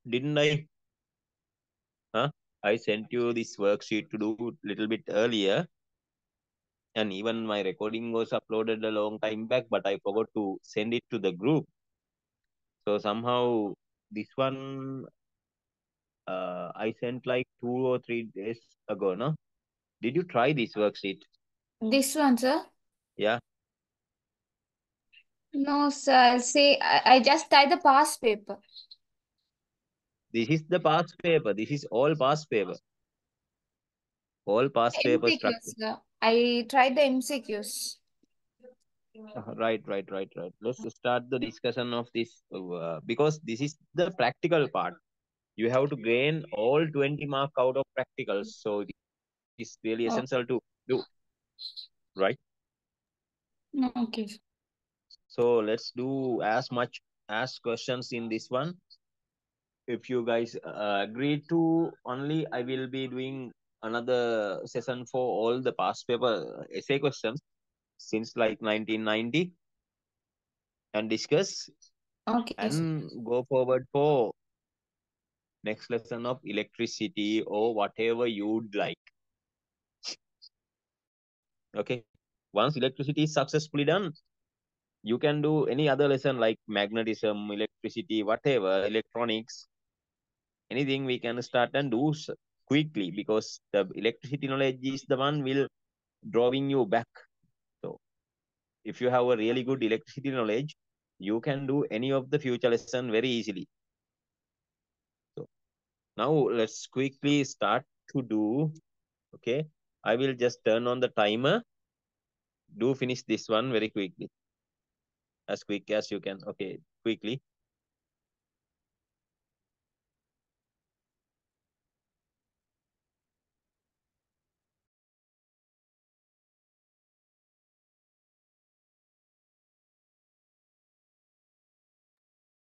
Didn't I? Huh? I sent you this worksheet to do a little bit earlier, and even my recording was uploaded a long time back, but I forgot to send it to the group. So somehow this one I sent like 2 or 3 days ago. No, did you try this worksheet? This one, sir? Yeah, No, sir. I'll say I just type the past paper. this is the past paper. This is all past paper. All past paper MCQs, structure. sir. I tried the MCQs. Right. Let's start the discussion of this because this is the practical part. You have to gain all 20 mark out of practicals. So it is really Oh, essential to do, right? no, okay. So let's do as much as questions in this one. If you guys agree to, only I will be doing another session for all the past paper essay questions since like 1990 and discuss Okay, sir. and go forward for next lesson of electricity or whatever you'd like. Okay. Once electricity is successfully done, you can do any other lesson like magnetism, electricity, whatever, electronics, anything we can start and do quickly because the electricity knowledge is the one will drawing you back. So if you have a really good electricity knowledge, you can do any of the future lesson very easily. So now let's quickly start to do. Okay, I will just turn on the timer. Do finish this one very quickly, as quick as you can. Okay, quickly.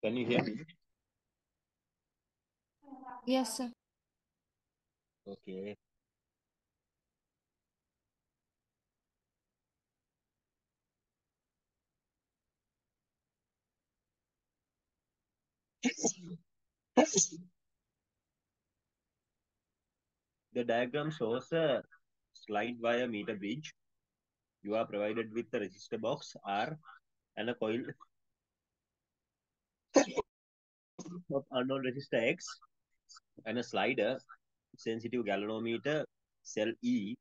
Can you hear me? Yes, sir. Okay. The diagram shows a slide via meter bridge. You are provided with a resistor box R and a coil of unknown resistor X and a slider, sensitive galvanometer, cell E,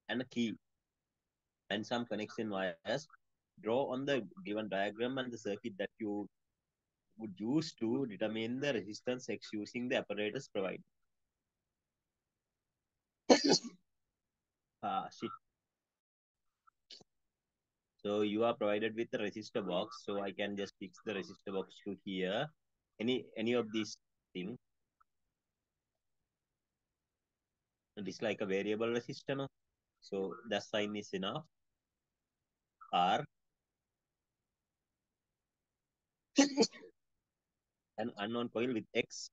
and a key and some connection wires. Draw on the given diagram and the circuit that you would use to determine the resistance X using the apparatus provided. Shit. So you are provided with the resistor box. So I can just fix the resistor box to here. Any of these things. It is like a variable resistor. No? So that sign is enough. R an unknown coil with X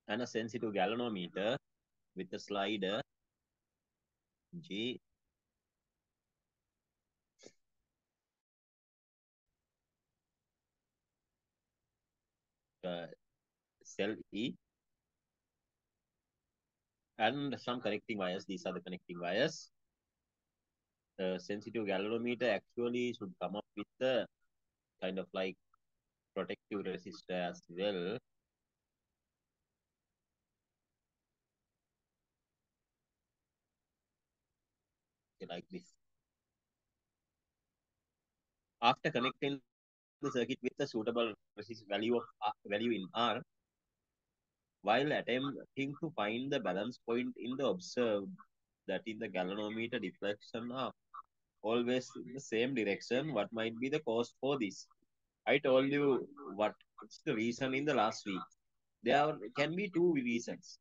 and a sensitive galvanometer with a slider G uh, cell E and some connecting wires. These are the connecting wires. The sensitive galvanometer actually should come up with the kind of like protective resistor as well. Like this. After connecting the circuit with a suitable value of value in R, while attempting to find the balance point in the observed that in the galvanometer deflection are always in the same direction, what might be the cause for this? I told you what's the reason in the last week. There can be two reasons.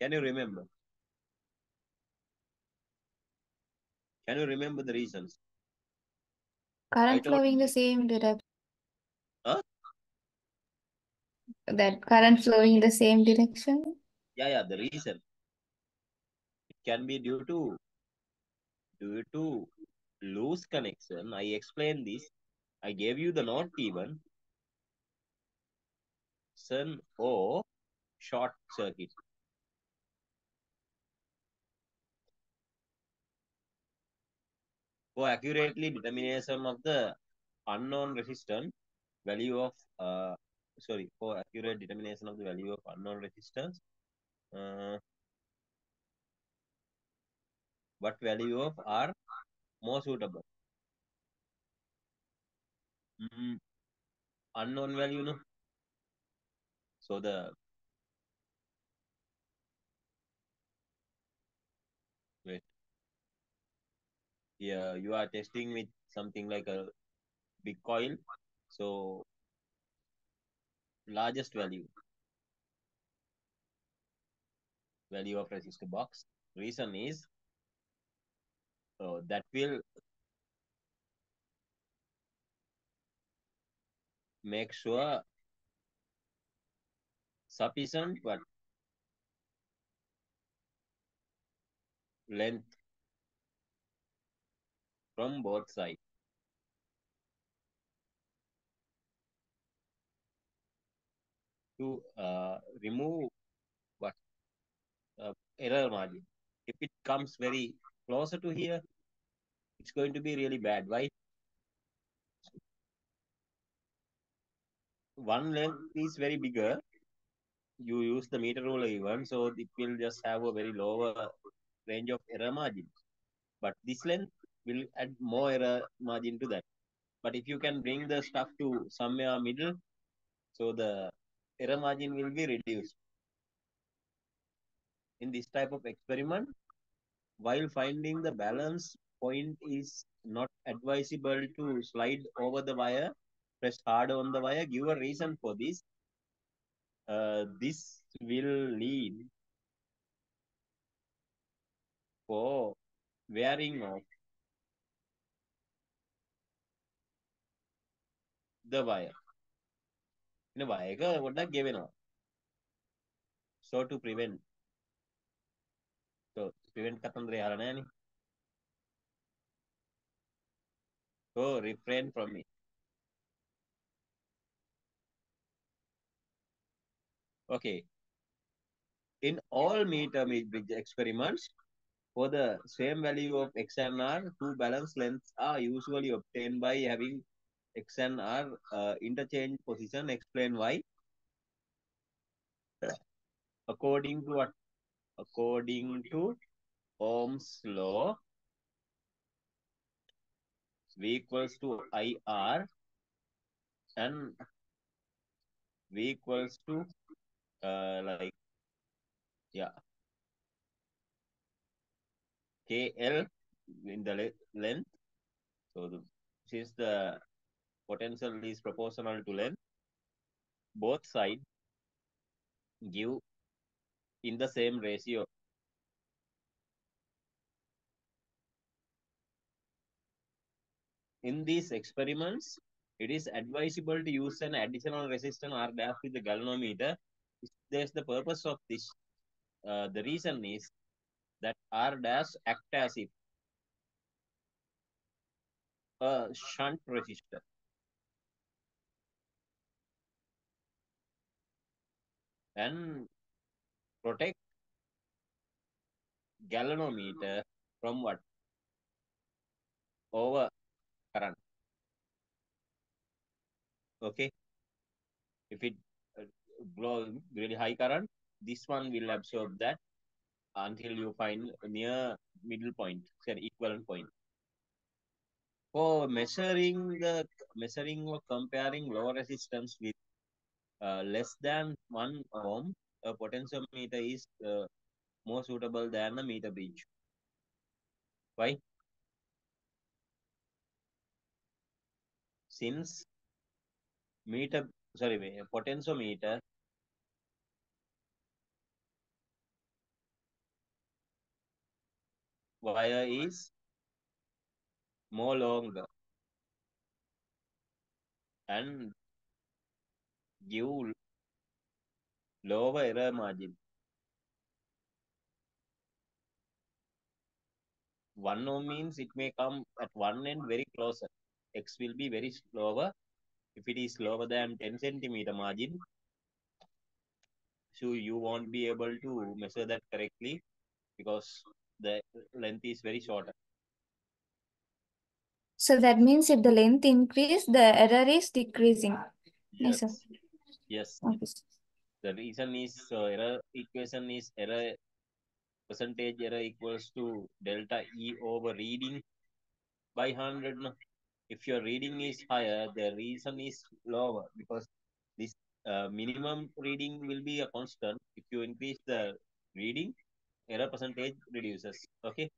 Can you remember? Can you remember the reasons? I Current told flowing the same direction. huh? That current flowing in the same direction. Yeah, the reason. It can be due to loose connection. I explained this. I gave you the note even. SUN or short circuit. For accurately determination of the unknown resistance, value of for accurate determination of the value of unknown resistance, what value of R more suitable? Unknown value, no? So wait, yeah, you are testing with something like a big coil. So largest value of resistor box. Reason is that will make sure sufficient but length from both sides to remove what error margin. If it comes very closer to here, it's going to be really bad. Why? One length is very bigger. You use the meter ruler even, so it will just have a very lower range of error margin. But this length will add more error margin to that. But if you can bring the stuff to somewhere middle, so the error margin will be reduced. In this type of experiment, while finding the balance point is not advisable to slide over the wire, press hard on the wire, give a reason for this. This will lead for wearing of the wire. In a wire, what are given off? So to prevent. So prevent katandre harana. So refrain from it. Okay. In all meter bridge experiments, for the same value of X and R, two balance lengths are usually obtained by having X and R interchange position. Explain why. According to what? According to Ohm's law, V equals to IR and V equals to KL in the length. So since the potential is proportional to length, both sides give in the same ratio. In these experiments, it is advisable to use an additional resistance R dash with the galvanometer. There's the purpose of this. The reason is that R dash act as if a shunt resistor. And protect galvanometer from what? Over current. Okay. If it blows really high current, this one will absorb that until you find a near middle point, say equivalent point. For measuring or comparing low resistance with less than 1 ohm, a potentiometer is more suitable than a meter bridge. Why? Since potentiometer wire is more longer and give lower error margin. 1 ohm means it may come at one end very closer. X will be very slower. If it is lower than 10 centimeter margin, so you won't be able to measure that correctly because the length is very short. So that means if the length increase, the error is decreasing. Yes, sir. Yes. Okay. The reason is error equation is error percentage error equals to delta E over reading by 100. No? If your reading is higher, the reason is lower because this minimum reading will be a constant. If you increase the reading, error percentage reduces. Okay.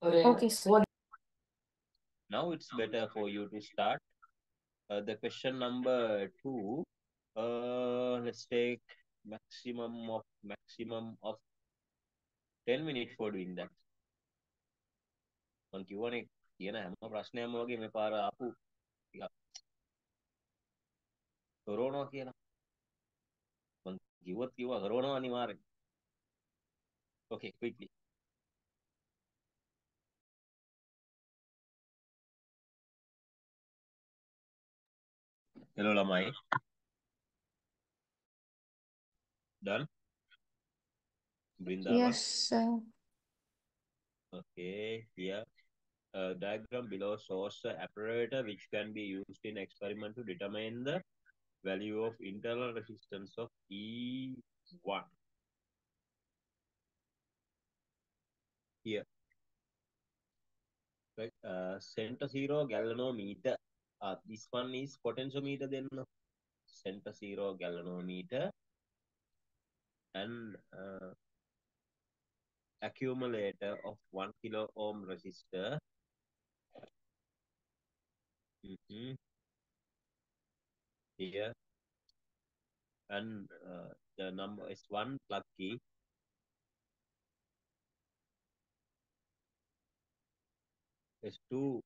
Okay, sir. Now it's better for you to start. The question number 2. Let's take maximum of 10 minutes for doing that. මං කිව්වනේ කියන හැම ප්‍රශ්නයක්ම වගේ මේ පාර ආපු කරෝනවා කියලා. මං කිව්වා කරෝනවා අනිවාර්යෙන්. Okay, quickly. Hello, ළමයි. Done? Brindawa? Yes, sir. Okay, here. Diagram below shows the apparatus which can be used in experiment to determine the value of internal resistance of E1. Here. Right, center zero galvanometer. This one is potentiometer then. Center zero galvanometer and accumulator of 1 kilo ohm resistor. Here and the number is 1 plug key. Is 2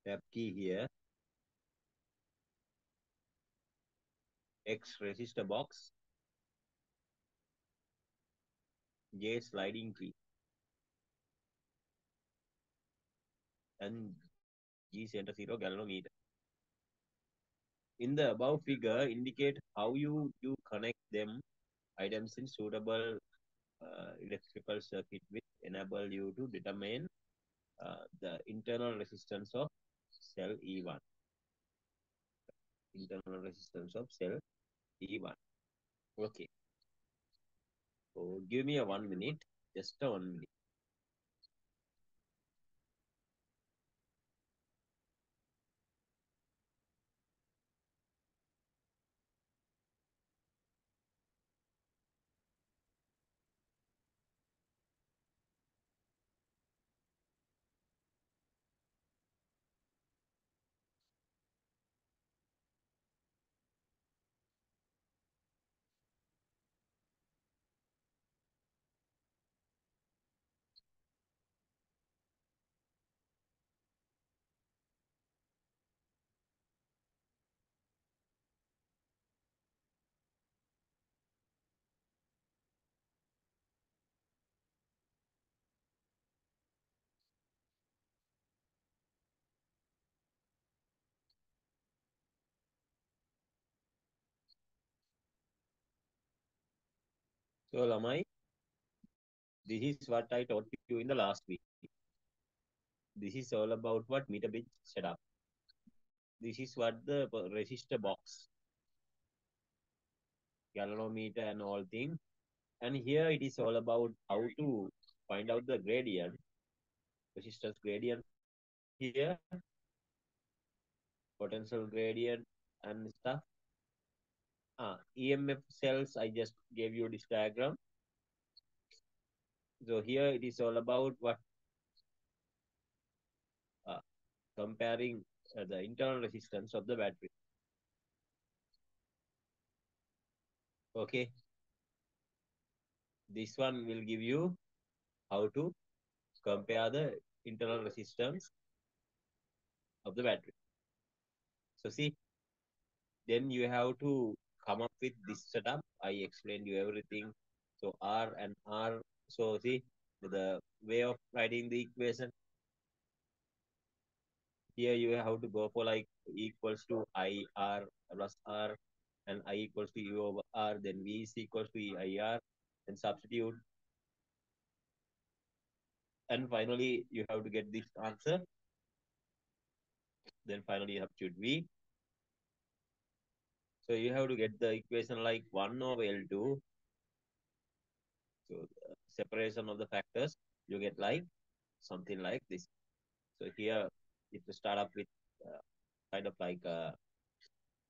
tab key here. X resistor box. J sliding key. And G center zero galvanometer. In the above figure, indicate how you connect them items in suitable electrical circuit which enable you to determine the internal resistance of cell E1. Internal resistance of cell E1. Okay. So give me a 1 minute, just a 1 minute. So Lamai, this is what I taught you in the last week. This is all about what meter bridge setup. This is what the resistor box, galvanometer and all things. And here it is all about how to find out the gradient, resistance gradient here, potential gradient and stuff. EMF cells, I just gave you this diagram. So here it is all about what comparing the internal resistance of the battery. Okay. This one will give you how to compare the internal resistance of the battery. So see, then you have to come up with this setup. I explained you everything. So R and R. So see the way of writing the equation. Here you have to go for like equals to I R plus R and I equals to U over R. Then V is equals to E I R. Then substitute. And finally, you have to get this answer. Then finally, you have to choose V. So you have to get the equation like 1 over L2. So separation of the factors, you get like something like this. So here, if you start up with kind of like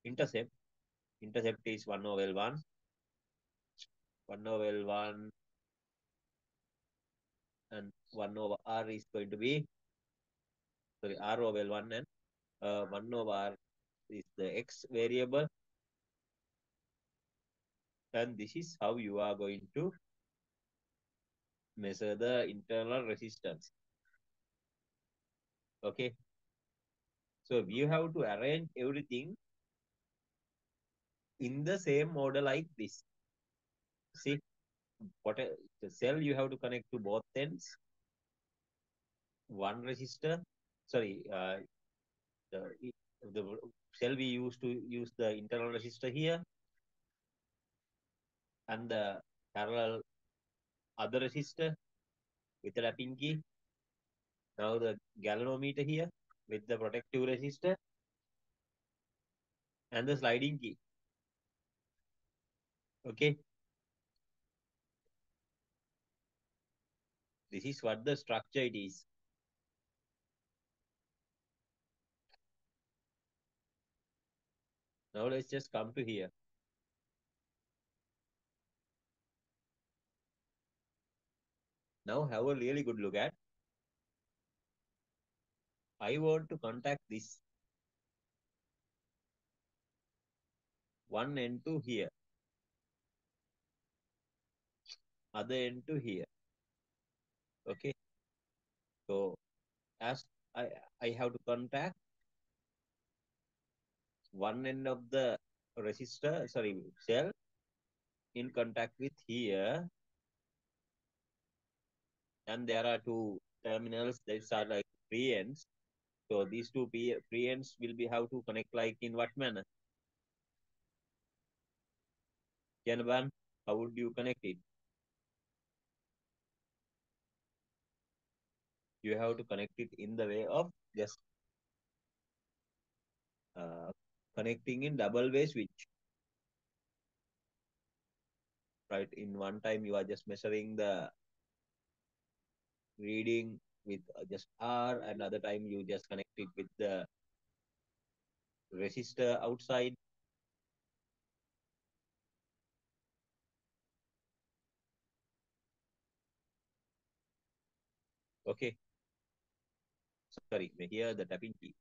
intercept, intercept is 1 over L1, 1 over L1, and 1 over R is going to be, sorry, R over L1 and 1 over R is the X variable. And this is how you are going to measure the internal resistance. Okay. So you have to arrange everything in the same order like this. See, what the cell you have to connect to both ends. One resistor, sorry, the cell we used to use the internal resistor here and the parallel other resistor with the tapping key. Now the galvanometer here with the protective resistor and the sliding key. Okay. This is what the structure it is. Now let's just come to here. Now have a really good look at. I want to contact this one end to here, other end to here. Okay. So as I, I have to contact one end of the resistor, sorry, cell in contact with here. And there are two terminals that are like free ends. So these two free ends will be how to connect like in what manner? Janaban, how would you connect it? You have to connect it in the way of just connecting in double way switch. Right, in one time you are just measuring the reading with just R, and other time you just connect it with the resistor outside. Okay, sorry, here the tapping key.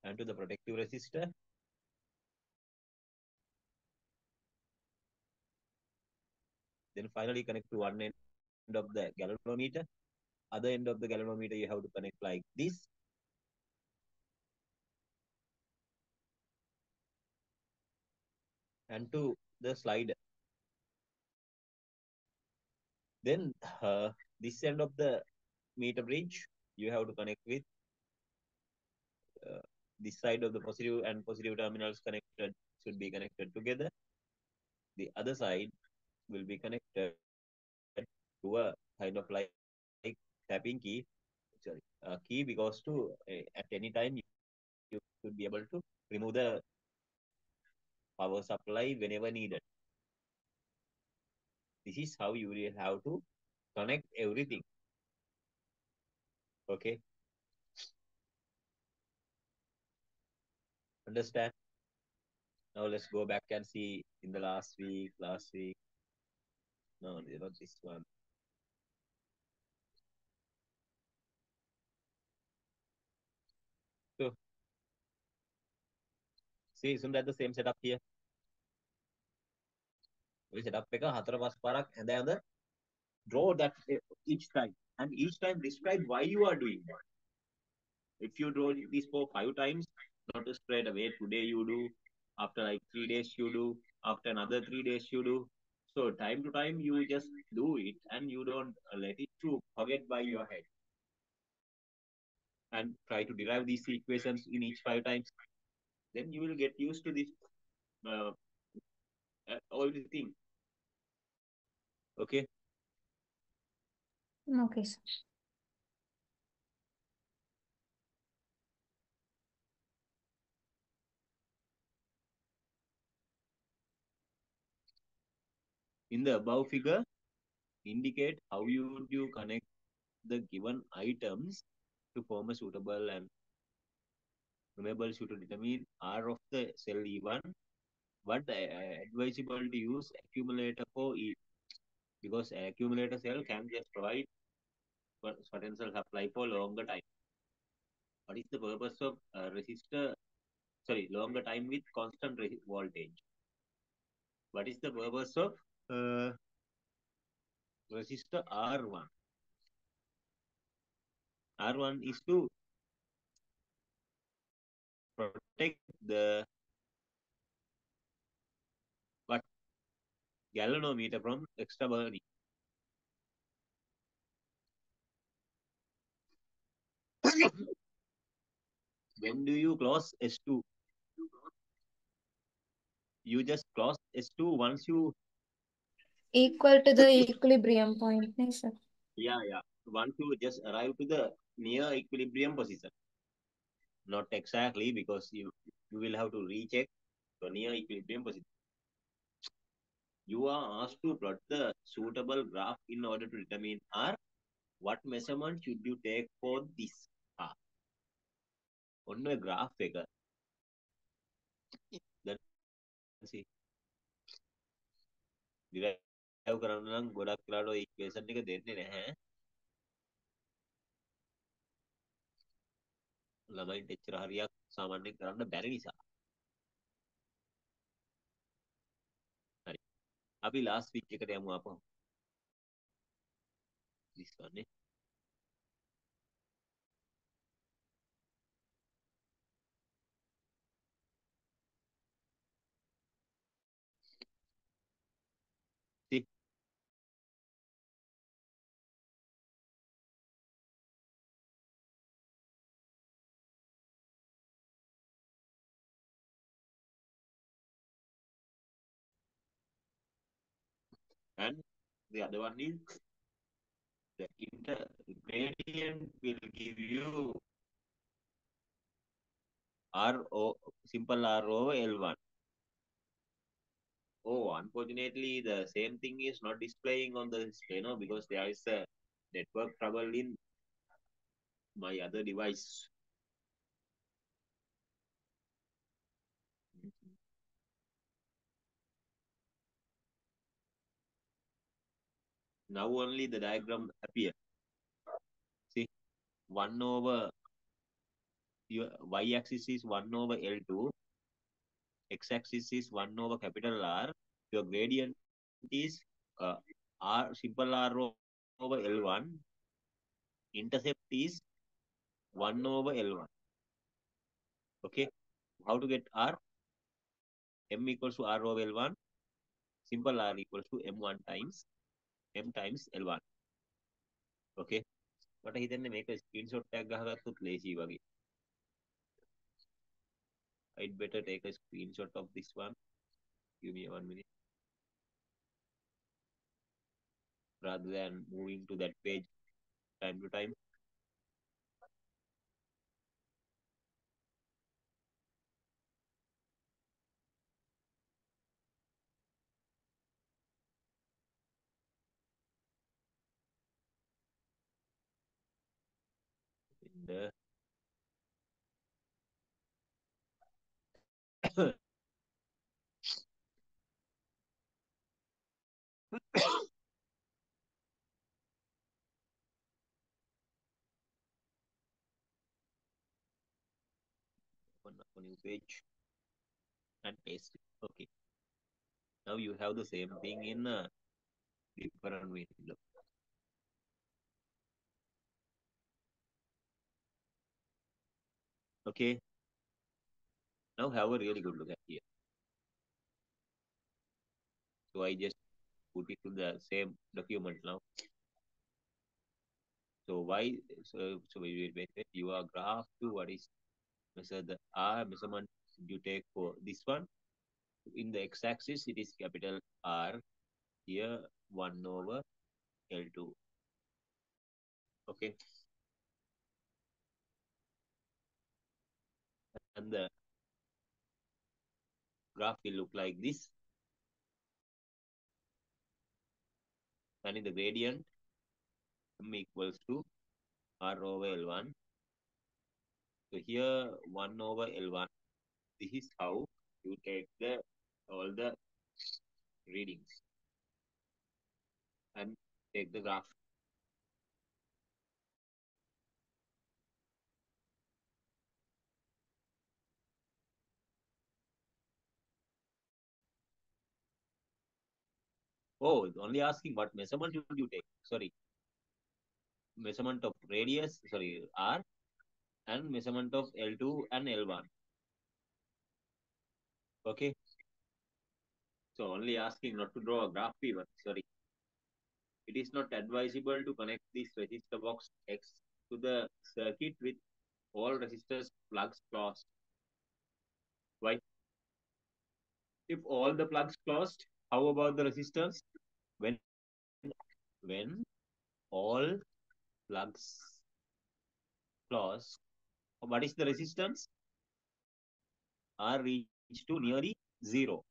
And to the protective resistor. Then finally connect to one end of the galvanometer. Other end of the galvanometer you have to connect like this. And to the slider. Then this end of the meter bridge you have to connect with this side of the positive and positive terminals connected should be connected together. The other side will be connected to a kind of like tapping key, sorry, key, because to at any time you should be able to remove the power supply whenever needed. This is how you will have to connect everything. Okay. Understand? Now let's go back and see in the last week. No, not this one. So see, isn't that the same setup here? We set up එක 4-5 පාරක් and then draw that each time, and each time describe why you are doing that. if you draw this for 5 times, not straight away, today you do, after like 3 days you do, after another 3 days you do. So time to time you just do it and you don't let it to forget by your head and try to derive these equations in each 5 times. Then you will get used to this uh, all the thing. Okay. Okay, sir. In the above figure, indicate how you would you connect the given items to form a suitable and memorable to determine R of the cell E1, but advisable to use accumulator for E, because accumulator cell can just provide potential supply for longer time. What is the purpose of resistor? Sorry, longer time with constant voltage. What is the purpose of resistor R1? R1 is to protect the what galvanometer from extra burning. When do you close S2? You just close S2 once you, Equal to the equilibrium point, nahi sir? yeah, once you just arrive to the near equilibrium position. Not exactly, because you will have to recheck the near equilibrium position. You are asked to plot the suitable graph in order to determine R. What measurement should you take for this R? On a graph එක. Then see. derive කරන්න නම් ගොඩක් වෙලාවට ඔය equation එක දෙන්නේ නැහැ. ළමයින්ට එච්චර හරියක් සාමාන්‍යයෙන් කරන්න බැරි නිසා. හරි. අපි last switch එකට යමු ආපහු. this one නේ. See. And the other one is the gradient will give you simple R over L1. Oh, unfortunately, the same thing is not displaying on the display, no, because there is a network trouble in my other device. Now only the diagram appear. See, 1 over your y-axis is 1 over L2, x-axis is 1 over capital R. Your gradient is R simple R over L1. Intercept is 1 over L1. Okay, how to get R? M equals to R over L1. Simple R equals to M1 times M times L1. Okay. මට හිතන්නේ මේක screenshot එකක් ගහගත්තොත් ලේසි වගේ. I'd better take a screenshot of this one. Give me 1 minute. Rather than moving to that page time to time. In the open up a new page and paste it. Okay. Now you have the same thing in a different window. Okay, now have a really good look at here. So I just put it to the same document now. So why? So wait. Your graph to what is measure the R measurement you take for this one. In the x-axis, it is capital R. Here 1 over L2. Okay, and the graph will look like this. And in the gradient, m equals to R over L1. So here 1 over L1. This is how you take the all the readings and take the graph. Oh, it's only asking what measurement should you take. Sorry, measurement of radius, sorry, R, and measurement of L2 and L1. Okay, so only asking not to draw a graph even. Sorry, it is not advisable to connect this resistor box X to the circuit with all resistors plugs closed. Why? If all the plugs closed, how about the resistors? When when all plugs closed, what is the resistance? R reached to nearly zero.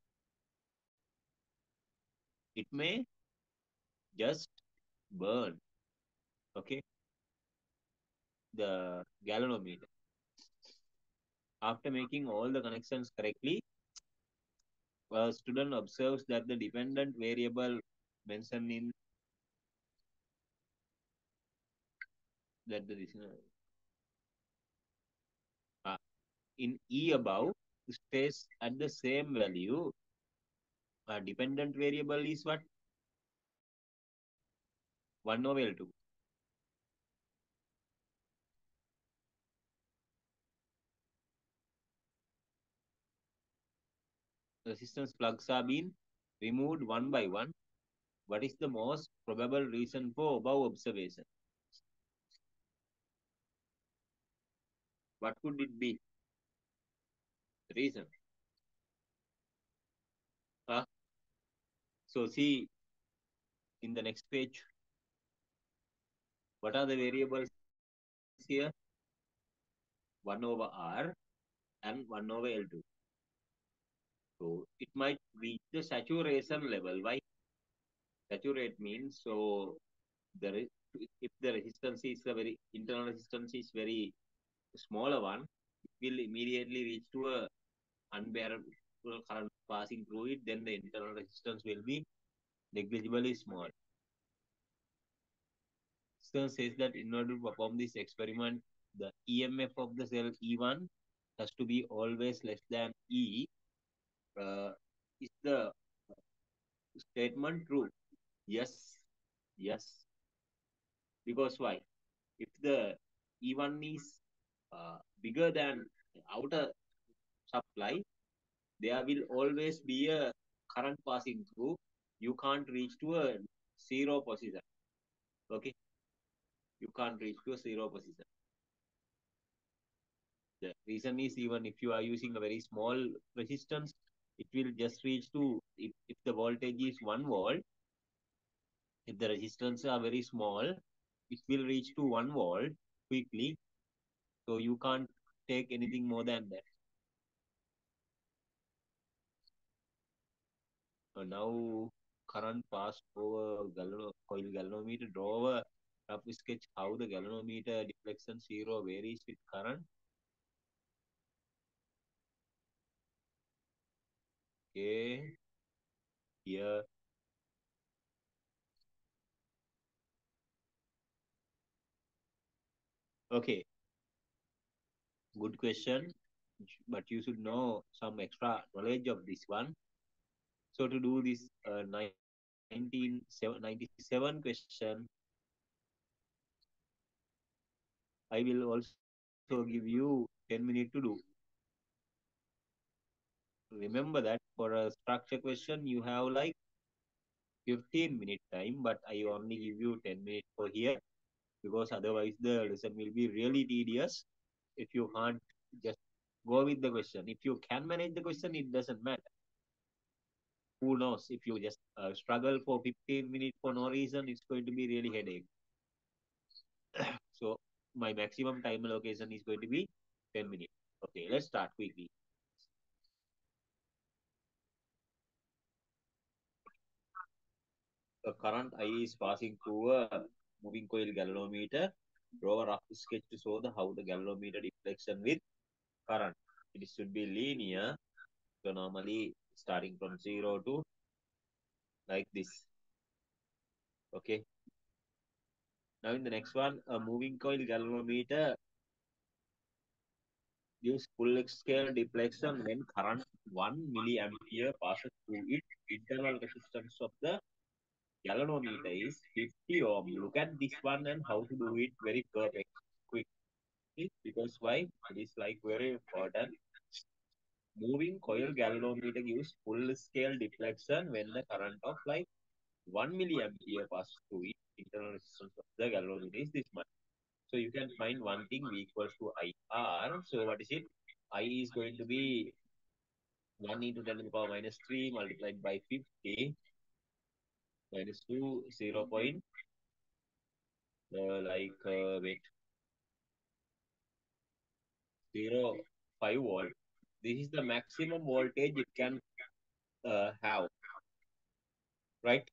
It may just burn. Okay, the galvanometer. After making all the connections correctly, a student observes that the dependent variable mentioned in that the uh, in E above stays at the same value. Dependent variable is what? 1 over L2. Resistance plugs are being removed one by one. What is the most probable reason for above observation? What could it be? The reason. Uh, so see in the next page, what are the variables here? 1 over R and 1 over L2. So it might reach the saturation level. Why? Saturate means so the if the resistance is a very internal resistance is very smaller one, it will immediately reach to a unbearable current passing through it. Then the internal resistance will be negligibly small. Stern says that in order to perform this experiment, the EMF of the cell E1 has to be always less than E. Is the statement true? Yes, yes. Because why? If the E1 is bigger than outer supply, there will always be a current passing through. You can't reach to a zero position. Okay, you can't reach to a zero position. The reason is even if you are using a very small resistance, it will just reach to if the voltage is 1 volt, if the resistance are very small, it will reach to 1 volt quickly. So you can't take anything more than that. Now current passed over coil galvanometer. Draw a rough sketch how the galvanometer deflection zero varies with current. Okay, here. Okay, good question, but you should know some extra knowledge of this one. So to do this 1997 question, I will also give you 10 minutes to do. Remember that for a structure question, you have like 15-minute time, but I only give you 10 minutes for here because otherwise the lesson will be really tedious if you can't just go with the question. If you can manage the question, it doesn't matter. Who knows? If you just struggle for 15 minutes for no reason, it's going to be really headache. So my maximum time allocation is going to be 10 minutes. Okay, let's start quickly. A current I is passing through a moving coil galvanometer. Draw a rough sketch to show how the galvanometer deflection with current. It should be linear. So normally starting from 0 to like this. Okay. Now in the next one, a moving coil galvanometer gives full scale deflection when current 1 milliampere passes through it. Internal resistance of the galvanometer is 50 ohm. Look at this one and how to do it very perfect, quick. Because why? It is like very important. Moving coil galvanometer gives full scale deflection when the current of like 1 milliampere passes through it. Internal resistance of the galvanometer is this much. So you can find one thing V equals to IR. So what is it? I is going to be 1 into 10 to the power minus 3 multiplied by 50 minus 2, 0. Wait, 0.5 volt. This is the maximum voltage it can have, right?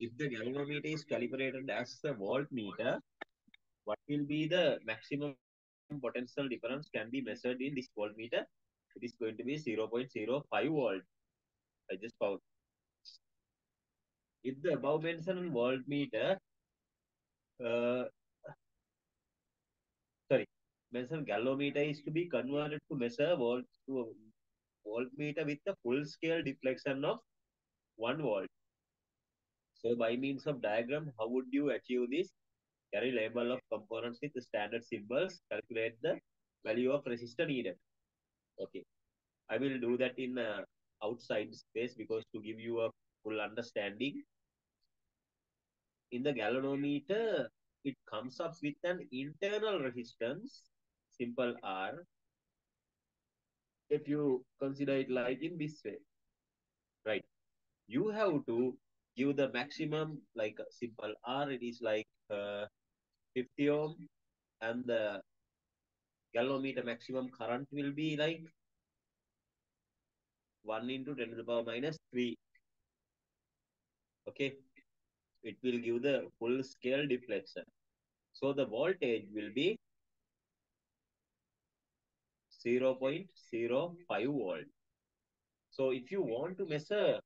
If the galvanometer is calibrated as a voltmeter, what will be the maximum potential difference can be measured in this voltmeter? It is going to be 0.05 volt. I just found. If the above mentioned voltmeter, uh, sorry, mentioned galvanometer is to be converted to measure volt to voltmeter with the full scale deflection of 1 volt. So by means of diagram, how would you achieve this? Carry label of components with the standard symbols, calculate the value of resistor needed. Okay, I will do that in outside space because to give you a full understanding, in the galvanometer, it comes up with an internal resistance, simple R. If you consider it like in this way, right? You have to give the maximum like a simple R. It is like 50 ohm, and the galvanometer maximum current will be like 1 into 10 to the power minus 3. Okay, it will give the full scale deflection. So the voltage will be 0.05 volt. So if you want to measure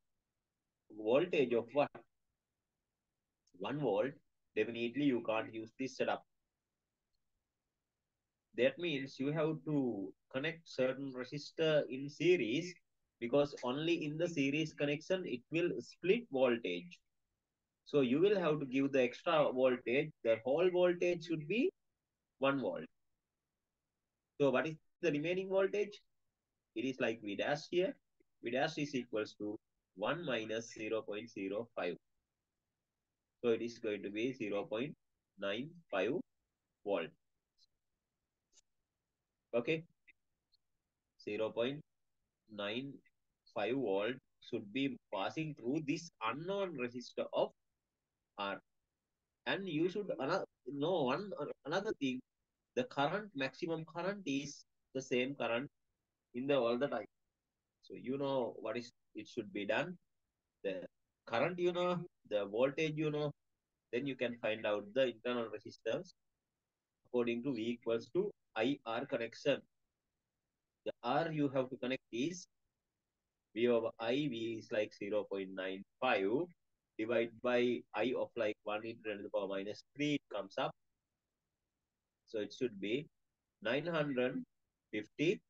voltage of what? 1 volt, definitely you can't use this setup. That means you have to connect certain resistor in series because only in the series connection it will split voltage. So you will have to give the extra voltage. The whole voltage should be 1 volt. So what is the remaining voltage? It is like V dash here. V dash is equals to 1 minus 0.05. So it is going to be 0.95 volt. Okay. 0.95 volt should be passing through this unknown resistor of R. And you should know another thing. The current, maximum current is the same current in the all the time. So you know what is it should be done. The current you know, the voltage you know, then you can find out the internal resistance according to V equals to IR connection. The R you have to connect is V over I, V is like 0.95 divided by I of like 1 into 10 to the power minus 3, it comes up. So it should be 950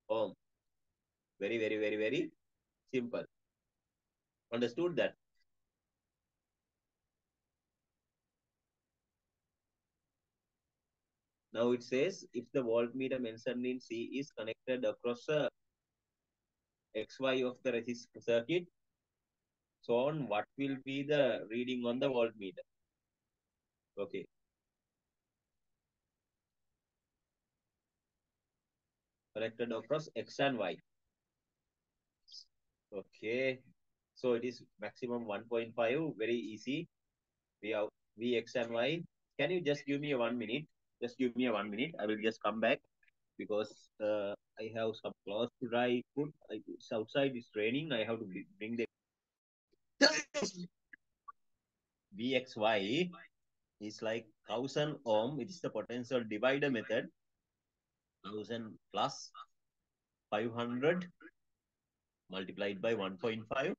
ohm. Very, very, very, very simple. Understood that? Now it says if the voltmeter mentioned in C is connected across a XY of the resistor circuit, so on what will be the reading on the voltmeter? Okay. Connected across X and Y. Okay. So it is maximum 1.5. Very easy. We have V, X and Y. Can you just give me a 1 minute? Just give me a 1 minute. I will just come back because I have some clothes to dry. It's outside. It's raining. I have to bring the VXY is like 1000 ohm. It is the potential divider method. 1000 plus 500 multiplied by 1.5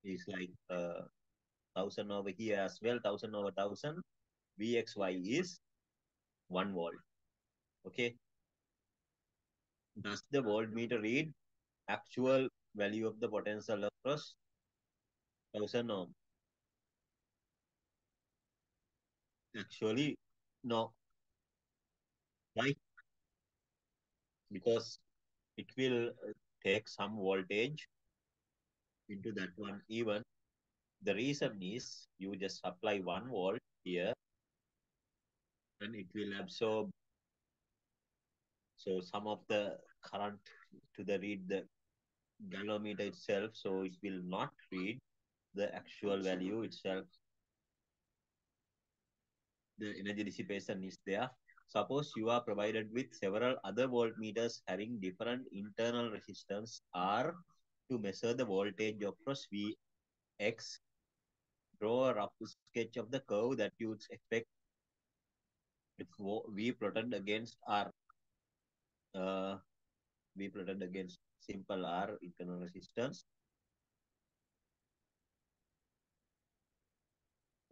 is like 1000 over here as well. 1000 over 1000. VXY is 1 volt. Okay. Does the voltmeter read actual value of the potential across 1000 ohm? Actually, no. Why? Because it will take some voltage into that one even. The reason is you just apply 1 volt here and it will absorb so some of the current to the read the galvanometer itself, so it will not read the actual value itself. The energy dissipation is there. Suppose you are provided with several other voltmeters having different internal resistance R to measure the voltage across Vx. Draw a rough sketch of the curve that you would expect if V plotted against R. Uh, V plotted against simple R internal resistance.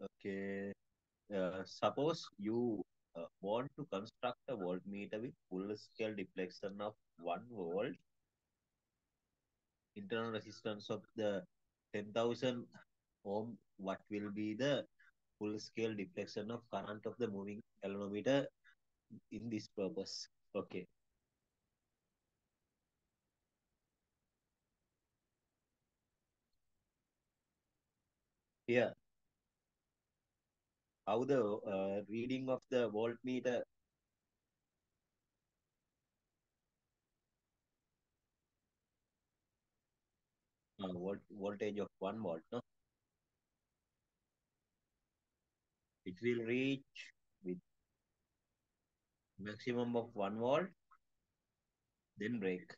Okay. Suppose you want to construct a voltmeter with full scale deflection of 1 volt, internal resistance of the 10,000 ohm, what will be the full scale deflection of current of the moving galvanometer in this purpose? Okay. Here, how the reading of the voltmeter voltage of 1 volt, no? It will reach with maximum of 1 volt, then break.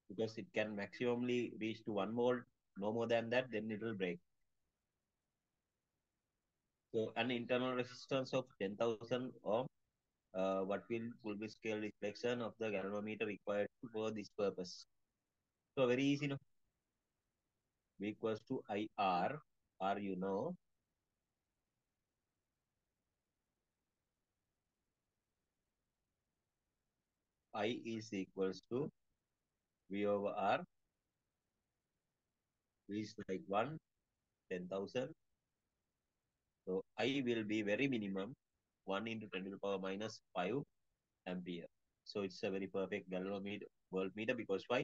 Because it can maximally reach to 1 volt, no more than that, then it will break. So an internal resistance of 10,000 ohm, what will be scale reflection of the galvanometer required for this purpose? So very easy, no? V equals to IR, R you know, I is equals to V over R, V is like 1, 10,000. So I will be very minimum 1 into 10 to the power minus 5 ampere. So it's a very perfect galvanometer, voltmeter, because why?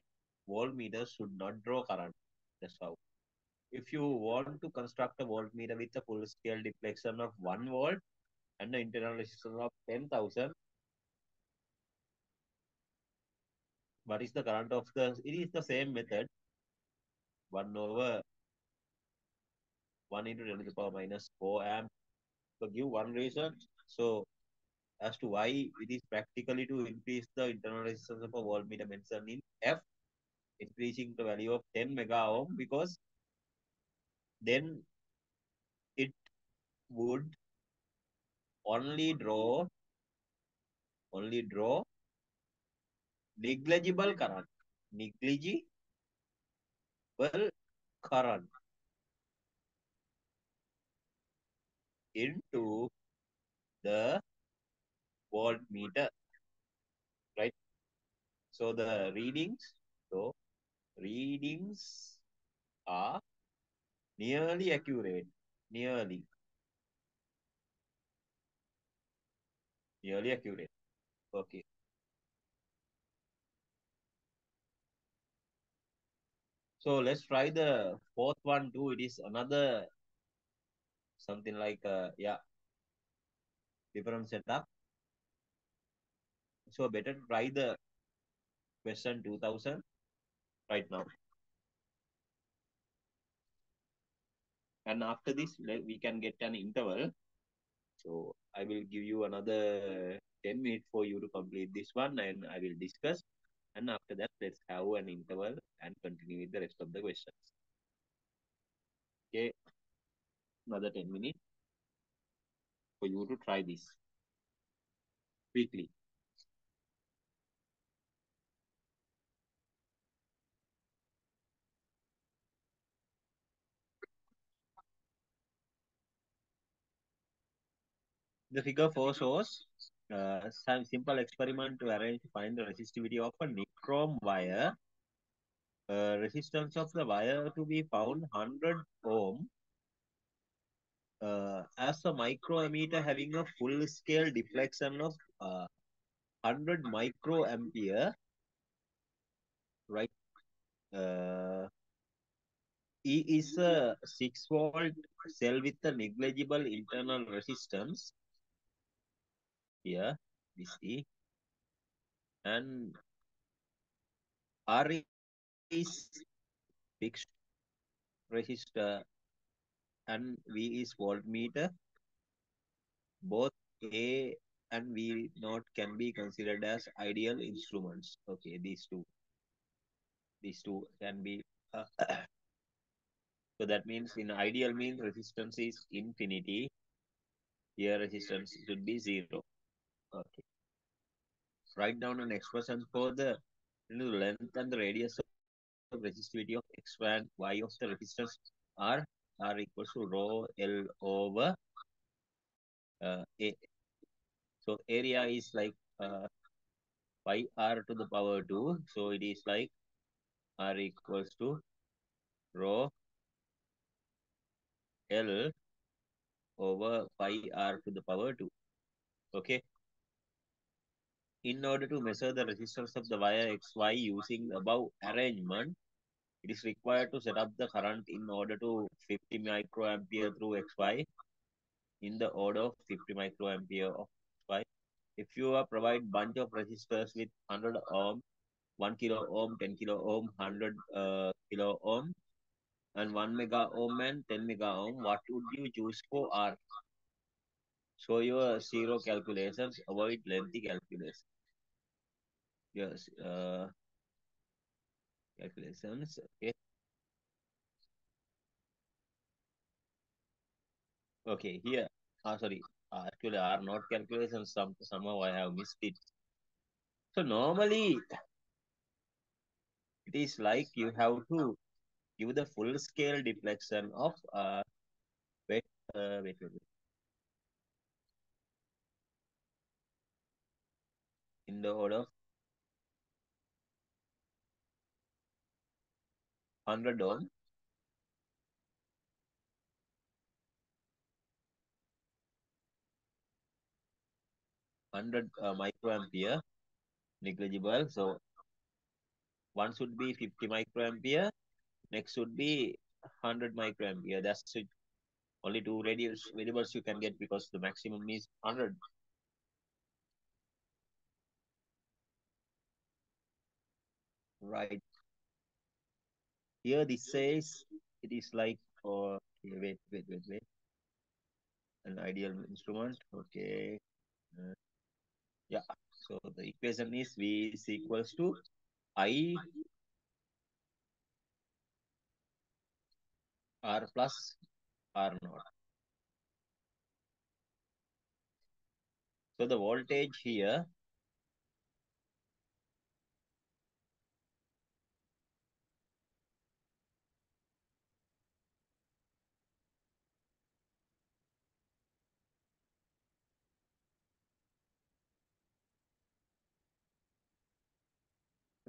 Voltmeter should not draw current. That's how. If you want to construct a voltmeter with a full scale deflection of 1 volt and an internal resistance of 10,000, what is the current of the? It is the same method, 1 over 1 into 10 to the power minus 4 amp. So give one reason. So as to why it is practically to increase the internal resistance of a voltmeter mentioned in F, increasing the value of 10 mega ohm, because then it would only draw negligible current. Negligible current into the voltmeter, right? So the readings, so readings are nearly accurate. Nearly. Nearly accurate. Okay. So let's try the fourth one too. It is another something like yeah, different setup. So better try the question 2000 right now. And after this, we can get an interval. So I will give you another 10 minutes for you to complete this one and I will discuss. And after that, let's have an interval and continue with the rest of the questions. Okay, another 10 minutes for you to try this quickly. The figure 4 shows some simple experiment to arrange to find the resistivity of a nichrome wire. Resistance of the wire to be found 100 ohm as a microammeter having a full scale deflection of 100 microampere, right? Uh, E is a 6-volt cell with a negligible internal resistance here, this E, and R is fixed resistor and V is voltmeter. Both A and V naught can be considered as ideal instruments. Okay, these two can be. Uh, so that means in ideal means resistance is infinity. Here resistance should be zero. Okay. Write down an expression for the length and the radius of resistivity of x and y of the resistance R. R equals to rho L over A. So area is like pi R to the power 2. So it is like R equals to rho L over pi R to the power 2. Okay. In order to measure the resistance of the wire XY using the above arrangement, it is required to set up the current in order to 50 microampere through XY in the order of 50 microampere of XY. If you provide bunch of resistors with 100 ohm, 1 kilo ohm, 10 kilo ohm, 100 kilo ohm, and 1 mega ohm and 10 mega ohm, what would you choose for R? Show your zero calculations, avoid lengthy calculations. Yes, calculations. Okay. Okay, here. Sorry. Actually, are not calculations. Somehow I have missed it. So normally it is like you have to give the full scale deflection of wait, wait. In the order of 100 ohm, 100 microampere, negligible. So one should be 50 microampere, next should be 100 microampere. That's it. Only two radius variables you can get because the maximum is 100. Right. Here this says it is like for wait. An ideal instrument. Okay. Uh, yeah. So the equation is V is equals to I R plus R naught. So the voltage here,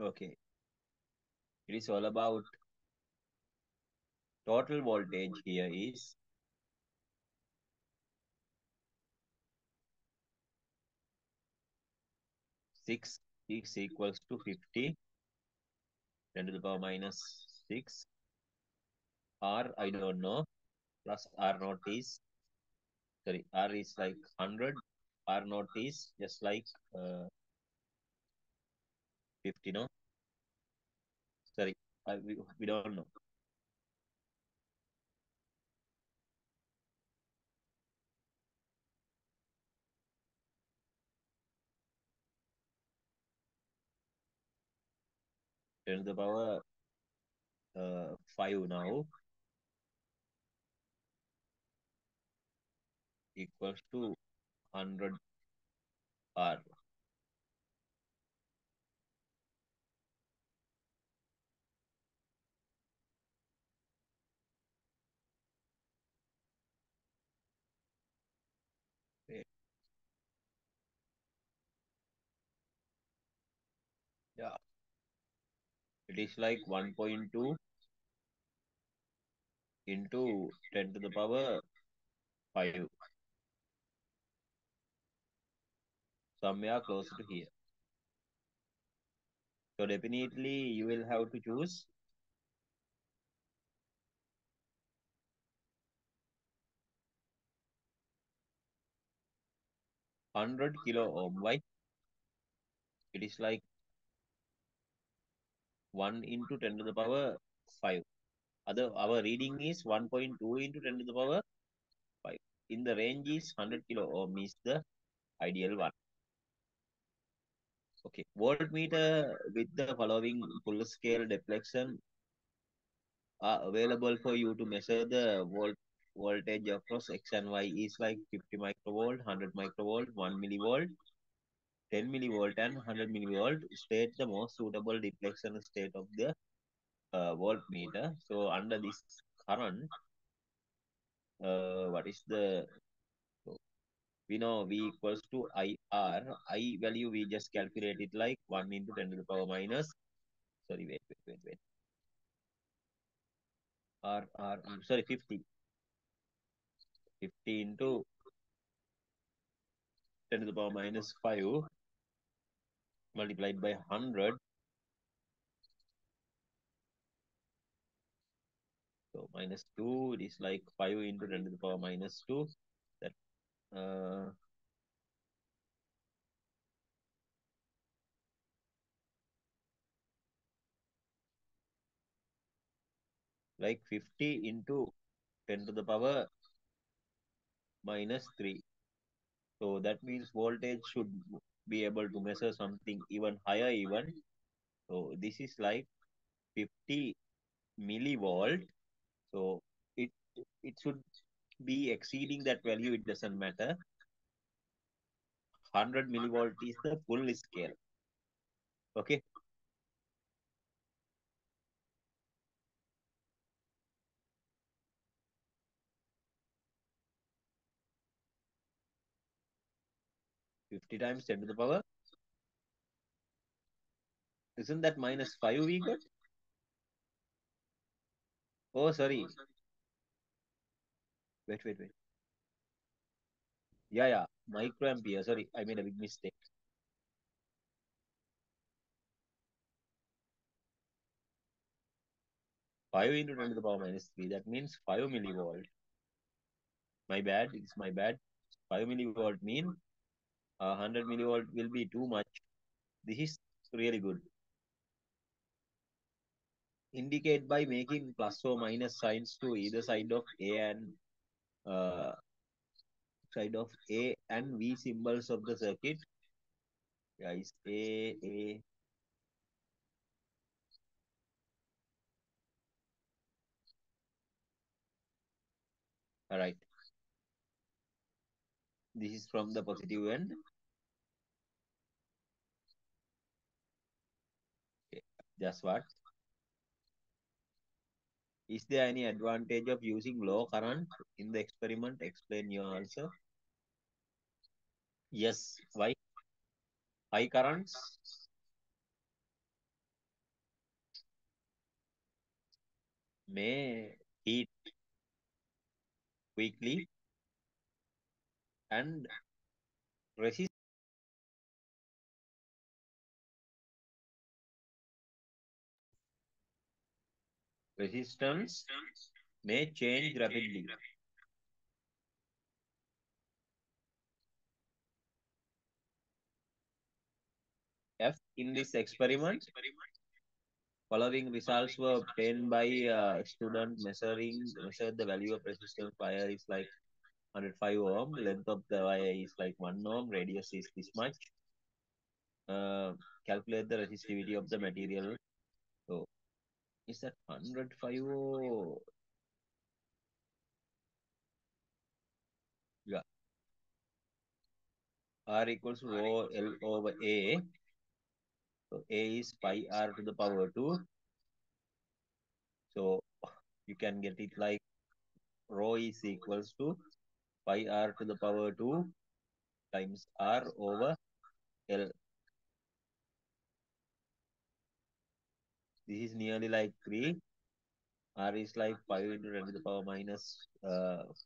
okay, it is all about total voltage here is 6 is equals to 50 10 to the power minus 6 r I don't know plus r naught is sorry r is like 100 r naught is just like 50 no sorry we don't know 10 to the power 5 now equals to 100 r yeah it is like 1.2 into 10 to the power 5 somewhere closer to here. So definitely you will have to choose 100 kilo ohm. Why? It is like 1 into 10 to the power 5. Our reading is 1.2 into 10 to the power 5. In the range is 100 kilo ohm is the ideal one. Okay, voltmeter with the following full scale deflection are available for you to measure the voltage across X and Y is like 50 microvolt, 100 microvolt, 1 millivolt, 10 millivolt and 100 millivolt. State the most suitable deflection state of the voltmeter. So under this current, what is the so we know V equals to IR. I value we just calculate it like 1 into 10 to the power minus. Sorry, wait. Sorry, 50. 50 into 10 to the power minus 5 multiplied by 100. So minus 2, it is like 5 into 10 to the power minus 2. That like 50 into 10 to the power minus 3. So that means voltage should be able to measure something even higher even. So this is like 50 millivolt. So it it should be exceeding that value. It doesn't matter. 100 millivolt is the full scale. Okay. 50 times 10 to the power. Isn't that minus 5 we got? Oh, sorry. Wait. Yeah. Microampere. Sorry, I made a big mistake. 5 into 10 to the power minus 3. That means 5 millivolt. My bad. It's my bad. 5 millivolt mean 100 millivolt will be too much. This is really good. Indicate by making plus or minus signs to either side of uh, A and V symbols of the circuit. Guys, A. All right. This is from the positive end. Okay. Just what? Is there any advantage of using low current in the experiment? Explain your answer. Yes. Why? High currents? May heat quickly and resistance may change rapidly. F in this experiment, following results were obtained by student measured the value of resistance wire is like 105 ohm, length of the wire is like 1 ohm, radius is this much. Calculate the resistivity of the material. So is that 105 or yeah, R equals rho L over A. So A is pi R to the power 2. So you can get it like rho is equals to pi R to the power 2 times R over L. This is nearly like 3. R is like 5 into 10 to the power minus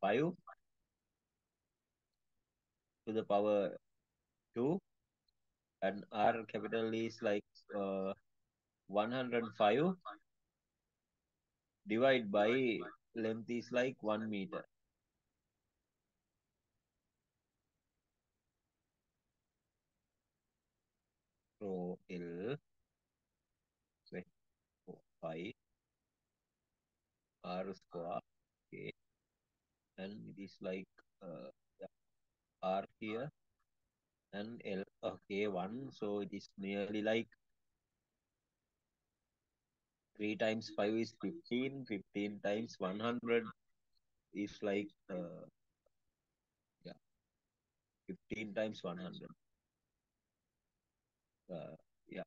5 to the power 2. And R capital is like 105 divided by length is like 1 meter. So L 5 R square. Okay. And it is like R here and L. Okay, 1. So it is nearly like 3 times 5 is 15. 15 times 100 is like yeah, 15 times 100. Yeah,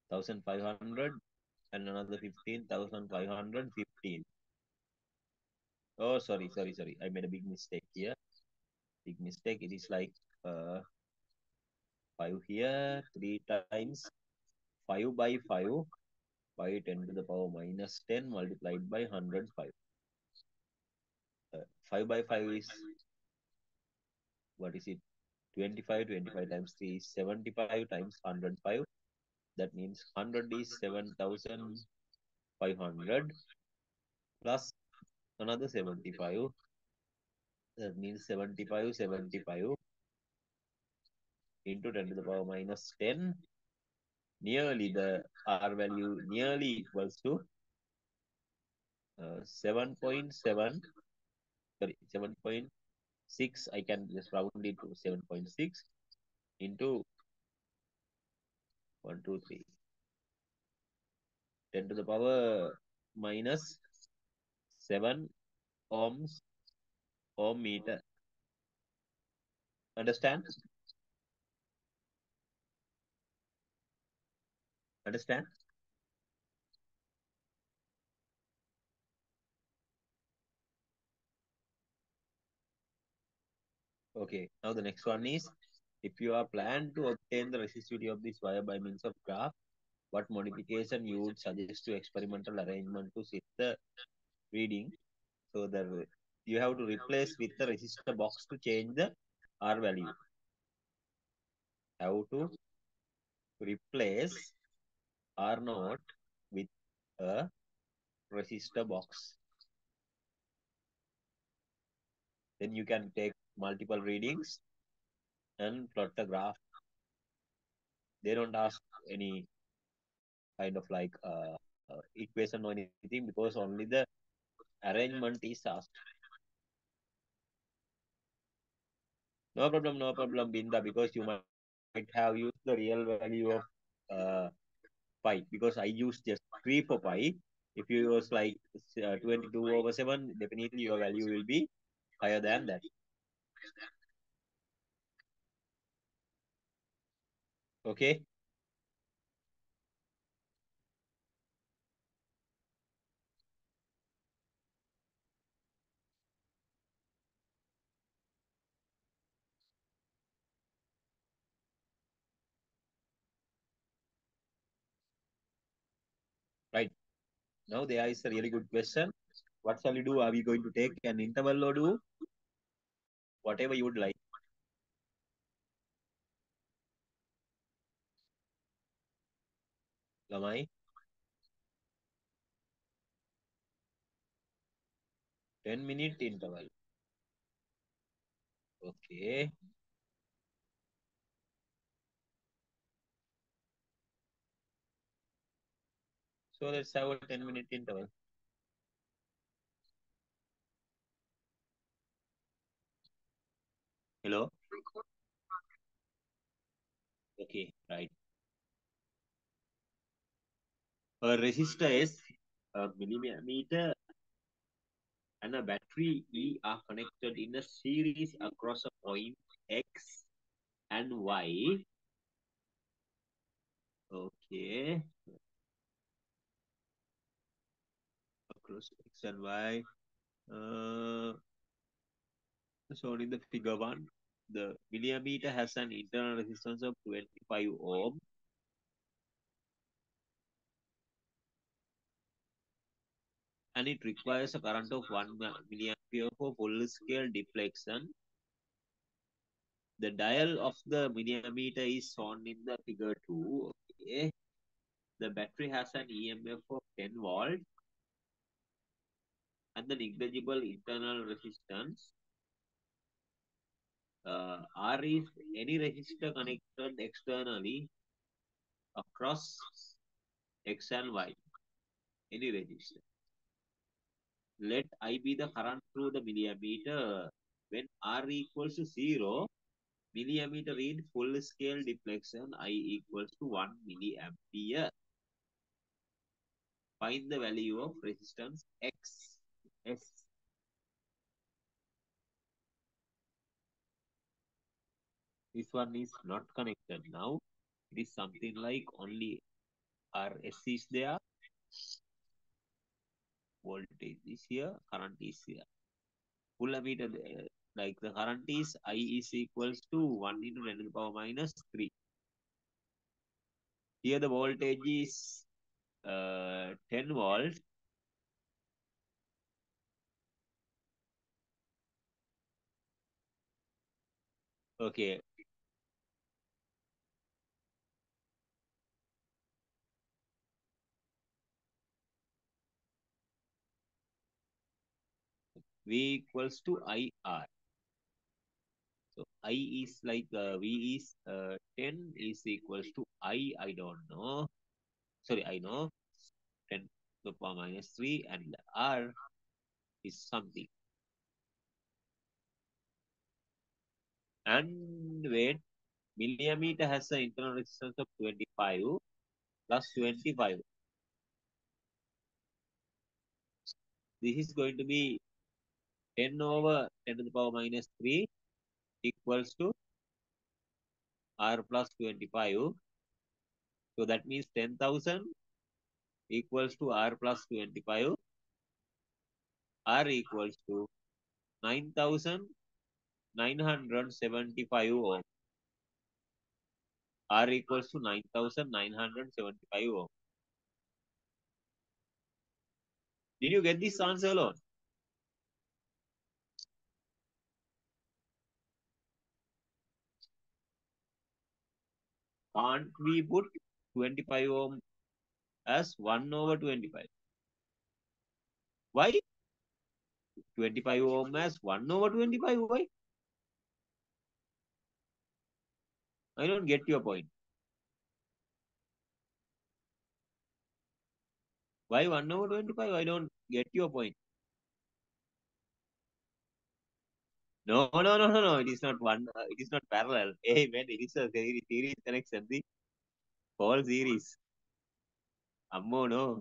1500 and another 15,500, 15. Oh, sorry. I made a big mistake here. Big mistake. It is like 5 here, 3 times 5 by 5 by 10 to the power minus 10 multiplied by 105. 5 by 5 is, what is it? 25, 25 times 3 is 75 times 105. That means 100 is 7,500 plus another 75. That means 75 into 10 to the power minus 10. Nearly the R value nearly equals to 7.7. Sorry, 7.6. I can just round it to 7.6 into 1, 2, 3. 10 to the power minus 7 ohms ohm meter. Understand? Understand? Okay. Now the next one is, if you are planned to obtain the resistivity of this wire by means of graph, what modification you would suggest to experimental arrangement to set the reading? So the you have to replace with the resistor box to change the R value. How to replace R naught with a resistor box. Then you can take multiple readings and plot the graph. They don't ask any kind of like equation or anything, because only the arrangement is asked. No problem, Binda, because you might have used the real value of pi, because I used just 3 for pi. If you use like 22 over 7, definitely your value will be higher than that. Okay. Right. Now there is a really good question. What shall we do? Are we going to take an interval or do whatever you would like? Lamai, 10-minute interval. Okay. So let's have a 10-minute interval. Hello? Okay, right. A resistor is a millimeter and a battery E are connected in a series across a point X and Y. Okay. Across X and Y. Shown in the figure 1. The millimeter has an internal resistance of 25 ohm. And it requires a current of 1 milliampere for full scale deflection. The dial of the millimeter is shown in the figure 2. Okay. The battery has an EMF of 10 volt and the negligible internal resistance. R is any resistor connected externally across X and Y. Any resistor. Let I be the current through the millimeter. When R equals to 0, millimeter in full scale deflection, I equals to 1 milliampere. Find the value of resistance X. S. This one is not connected now. It is something like only RS is there. Voltage is here. Current is here. Full ammeter, like the current is I is equals to 1 into 10 to the power minus 3. Here the voltage is 10 volt. Okay. V equals to IR. So I is like V is 10 is equals to I don't know. Sorry, I know 10 to the power minus 3 and R is something. And when millimeter has an internal resistance of 25 plus 25. This is going to be 10 over 10 to the power minus 3 equals to R plus 25. So that means 10,000 equals to R plus 25. R equals to 9,975 ohm. R equals to 9,975 ohm. Did you get this answer alone? Can't we put 25 ohm as 1 over 25? Why? 25 ohm as 1 over 25? Why? I don't get your point. Why 1 over 25? I don't get your point. No. It is not one. It is not parallel. Hey man, it is a series connection. The whole series. Ammo no.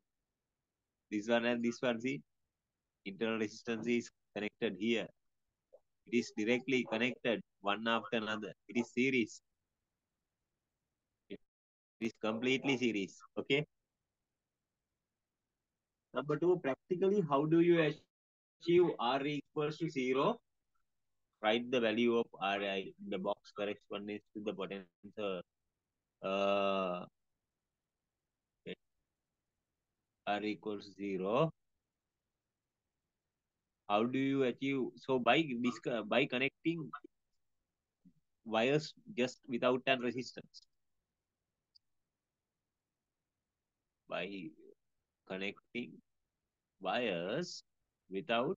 This one and this one. See, internal resistance is connected here. It is directly connected one after another. It is series. It is completely series. Okay. Number 2, practically, how do you achieve R equals to 0? Write the value of Ri in the box corresponds to the potential. R equals 0. How do you achieve? So by connecting wires just without an resistance. By connecting wires without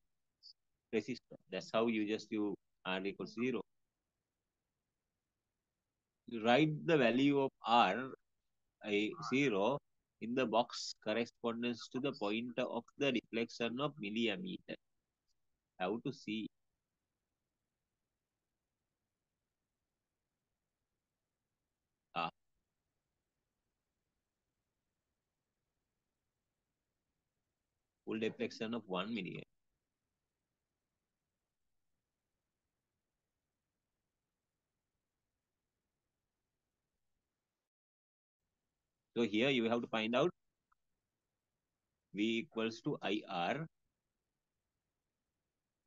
resistance. That's how you just do R equals 0. You write the value of R, a 0, in the box corresponds to the pointer of the deflection of millimeter. How to see? Full deflection of 1 millimeter. So here you have to find out V equals to IR.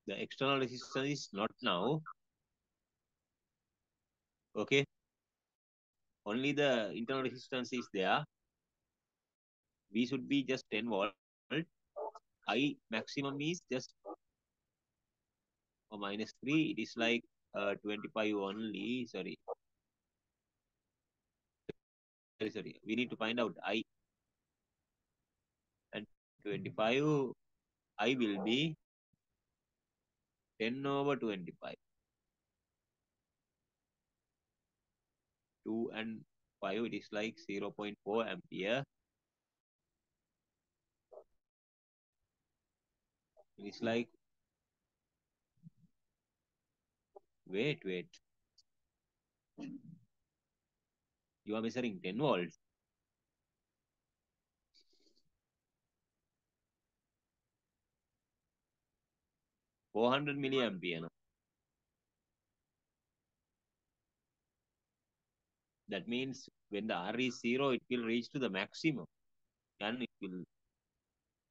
The external resistance is not now. Okay. Only the internal resistance is there. V should be just 10 volt. I maximum is just -3. It is like 25 only. Sorry. We need to find out I, and 25 I will be 10 over 25. 2 and 5, it is like 0.4 ampere. It is like, wait. You are measuring 10 volts. 400 milliampere. No? That means when the R is 0, it will reach to the maximum. And it will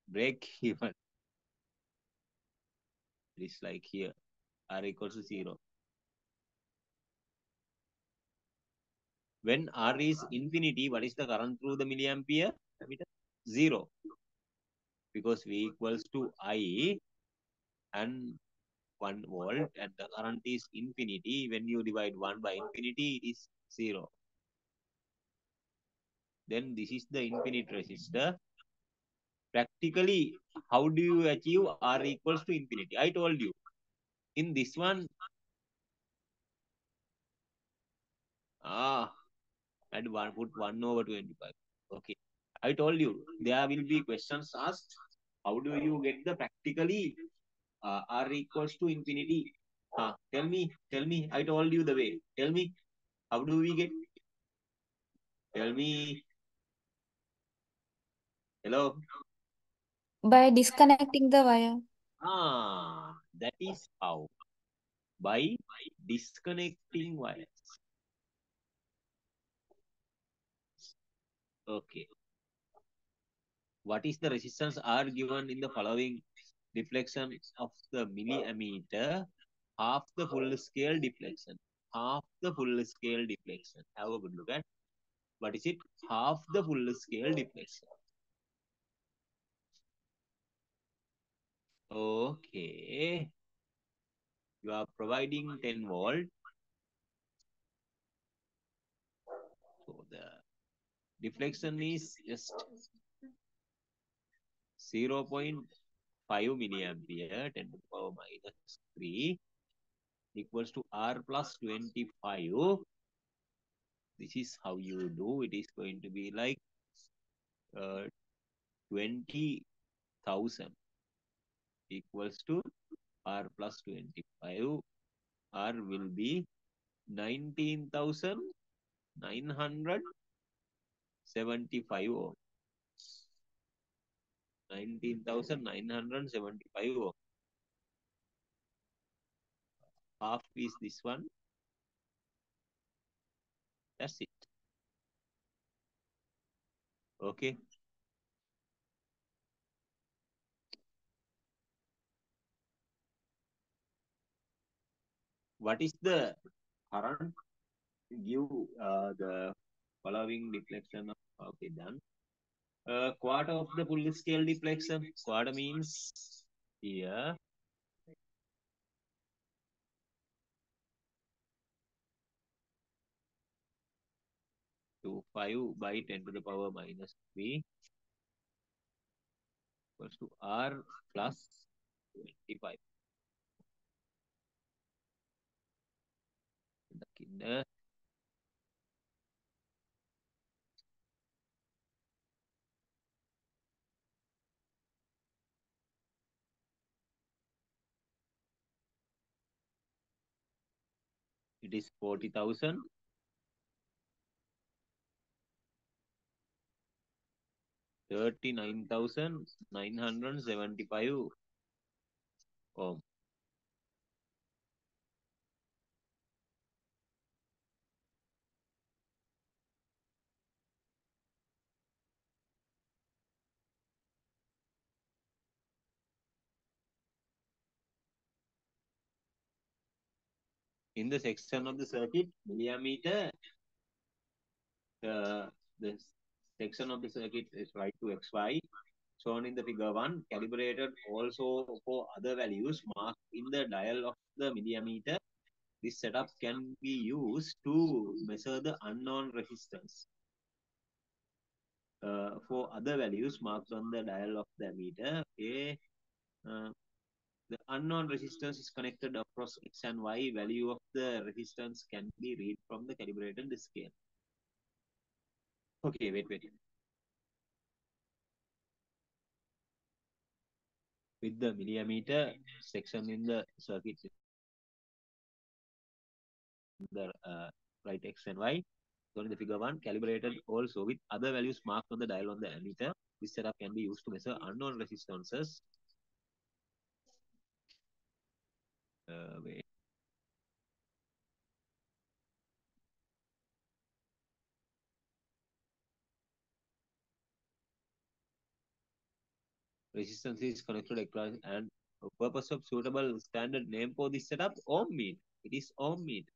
break even. It is like here. R equals to 0. When R is infinity, what is the current through the milliampere? 0. Because V equals to I and 1 volt, and the current is infinity. When you divide 1 by infinity, it is 0. Then this is the infinite resistor. Practically, how do you achieve R equals to infinity? I told you. In this one, and put 1 over 25. Okay. I told you, there will be questions asked. How do you get the practically R equals to infinity? Tell me. I told you the way. Tell me, how do we get? Tell me. Hello? By disconnecting the wire. That is how. By disconnecting wires. Okay. What is the resistance R given in the following deflection of the millimeter? Half the full scale deflection. Half the full scale deflection. Have a good look at. What is it? Half the full scale deflection. Okay. You are providing 10 volt. So the deflection is just 0.5 milliampere, 10 to the power -3 equals to R plus 25. This is how you do. It is going to be like 20,000 equals to R plus 25. R will be 19,975 ohm. 19,975 ohm. Half is this one. That's it. Okay. What is the current? Give the following deflection of, okay, done. Quarter of the full scale deflection. Quarter means here 5 by 10 to the power minus 3 equals to R plus 25. It is 40,000. 39,975 ohm. In the section of the circuit, milliammeter, the section of the circuit is right to XY, shown in the figure 1, calibrated also for other values marked in the dial of the milliammeter. This setup can be used to measure the unknown resistance. For other values marked on the dial of the meter, okay, the unknown resistance is connected across X and Y. Value of the resistance can be read from the calibrated scale. Okay, wait. With the millimeter section in the circuit, the right X and Y, so in the figure 1, calibrated also with other values marked on the dial on the ammeter. This setup can be used to measure unknown resistances. Wait. Resistance is connected across, and purpose of suitable standard name for this setup, ohm meter. It is ohm meter.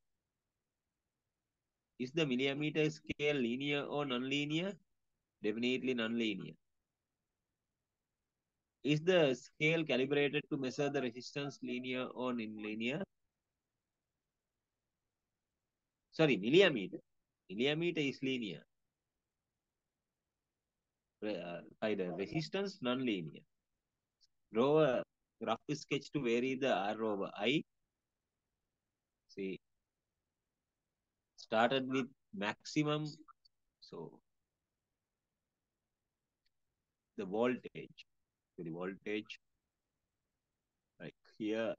Is the millimeter scale linear or non-linear? Definitely non-linear. Is the scale calibrated to measure the resistance linear or non-linear? Sorry, millimeter. Millimeter is linear. By the resistance, non-linear. Draw a rough sketch to vary the R over I. See, started with maximum. So the voltage. So the voltage, like here,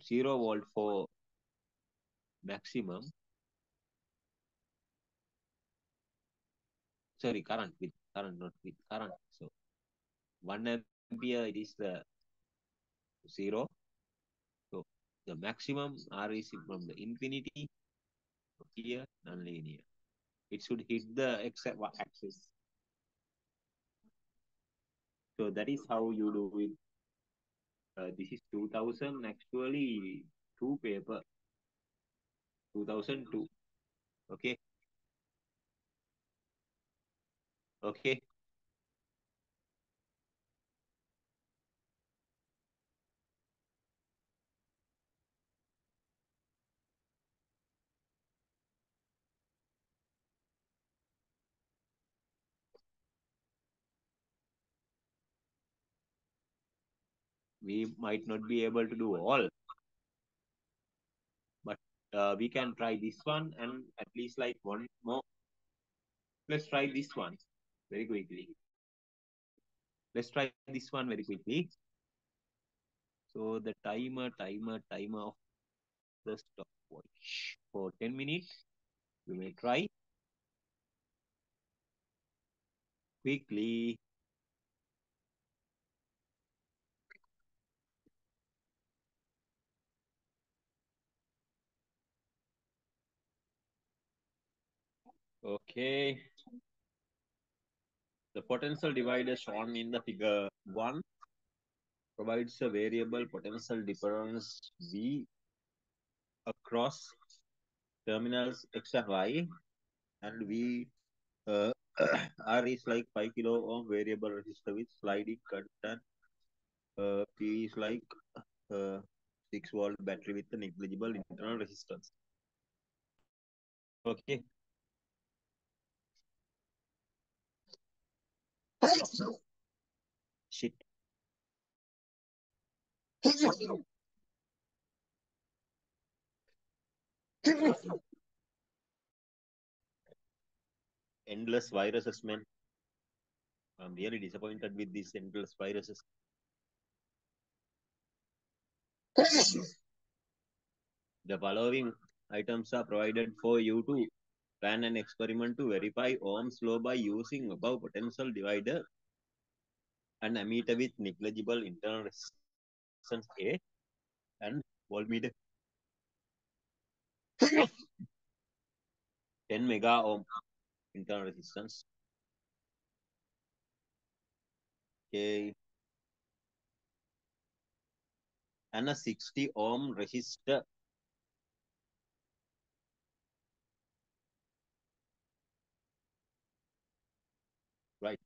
0 volt for maximum. Sorry, current, with current, not with current. So 1 ampere, it is the 0. So the maximum R is from the infinity. Here, non-linear. It should hit the X axis. So that is how you do it. This is 2000, actually 2 paper. 2002. Okay. Okay. We might not be able to do all, but we can try this one and at least like one more. Let's try this one very quickly. Let's try this one very quickly. So the timer of the stopwatch for 10 minutes. You may try quickly. Okay. The potential divider shown in the figure 1 provides a variable potential difference V across terminals X and Y, and V R is like 5 kilo ohm variable resistor with sliding current. P is like 6-volt battery with a negligible internal resistance. Okay. Shit. Endless viruses, man. I'm really disappointed with these endless viruses. The following items are provided for you to plan an experiment to verify Ohm's law by using above potential divider and ammeter with negligible internal resistance A and voltmeter 10 mega ohm internal resistance. Okay. And a 60 ohm resistor. Right.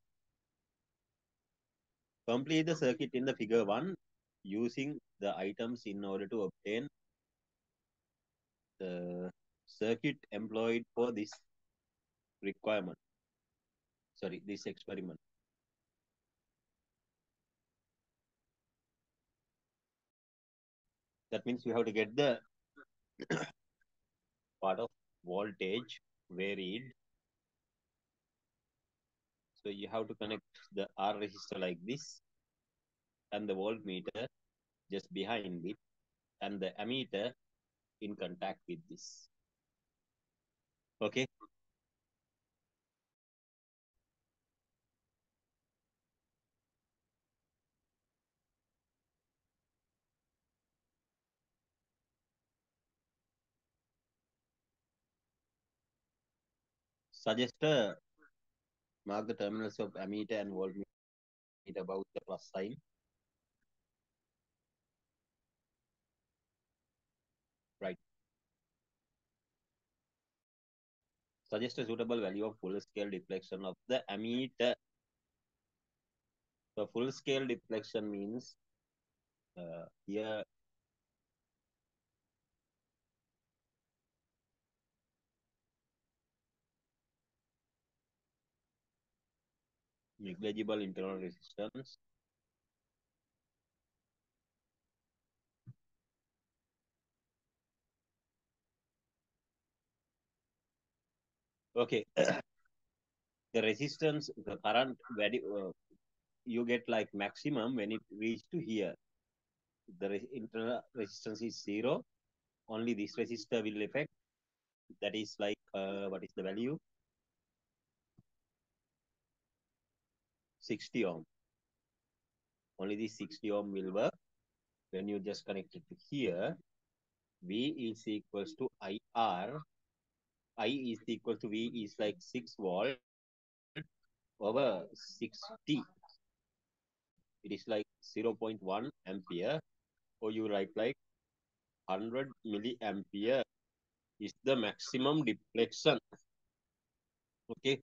Complete the circuit in the figure 1 using the items in order to obtain the circuit employed for this requirement. Sorry, this experiment. That means you have to get the part of voltage varied. So you have to connect the R resistor like this and the voltmeter just behind it and the ammeter in contact with this. Okay. Suggest mark the terminals of ammeter and voltmeter about the plus sign. Right. Suggest a suitable value of full scale deflection of the ammeter. So full scale deflection means here negligible internal resistance. Okay. The resistance, the current value you get like maximum when it reach to here. The internal resistance is 0. Only this resistor will affect. That is like what is the value? 60 ohm. Only this 60 ohm will work. When you just connect it to here, V is equals to IR. I is equal to V is like 6 volt over 60. It is like 0.1 ampere. Or you write like 100 milliampere is the maximum deflection. Okay.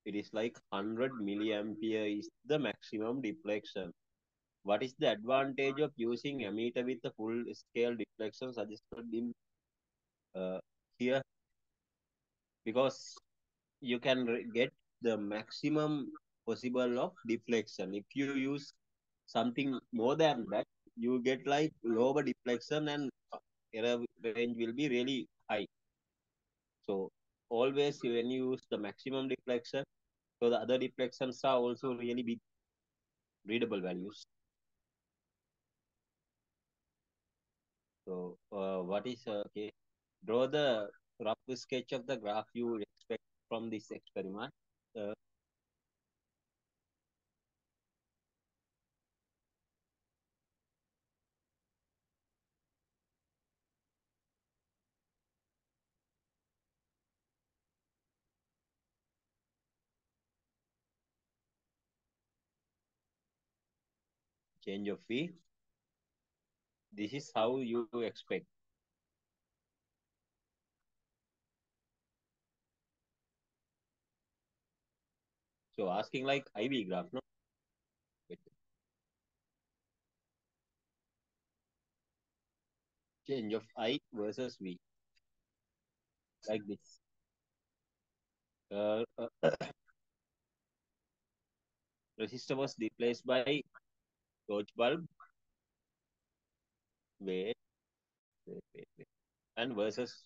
It is like 100 milliampere is the maximum deflection. What is the advantage of using ammeter with the full scale deflection suggested in here? Because you can get the maximum possible of deflection. If you use something more than that, you get like lower deflection and error range will be really high. So always when you use the maximum deflection, so the other deflections are also really big readable values. So what is okay? Draw the rough sketch of the graph you expect from this experiment. Uh, Change of V. This is how you expect. So asking like IV graph, no? Change of I versus V, like this. Uh, uh, resistor was replaced by torch bulb. Wait, wait. And versus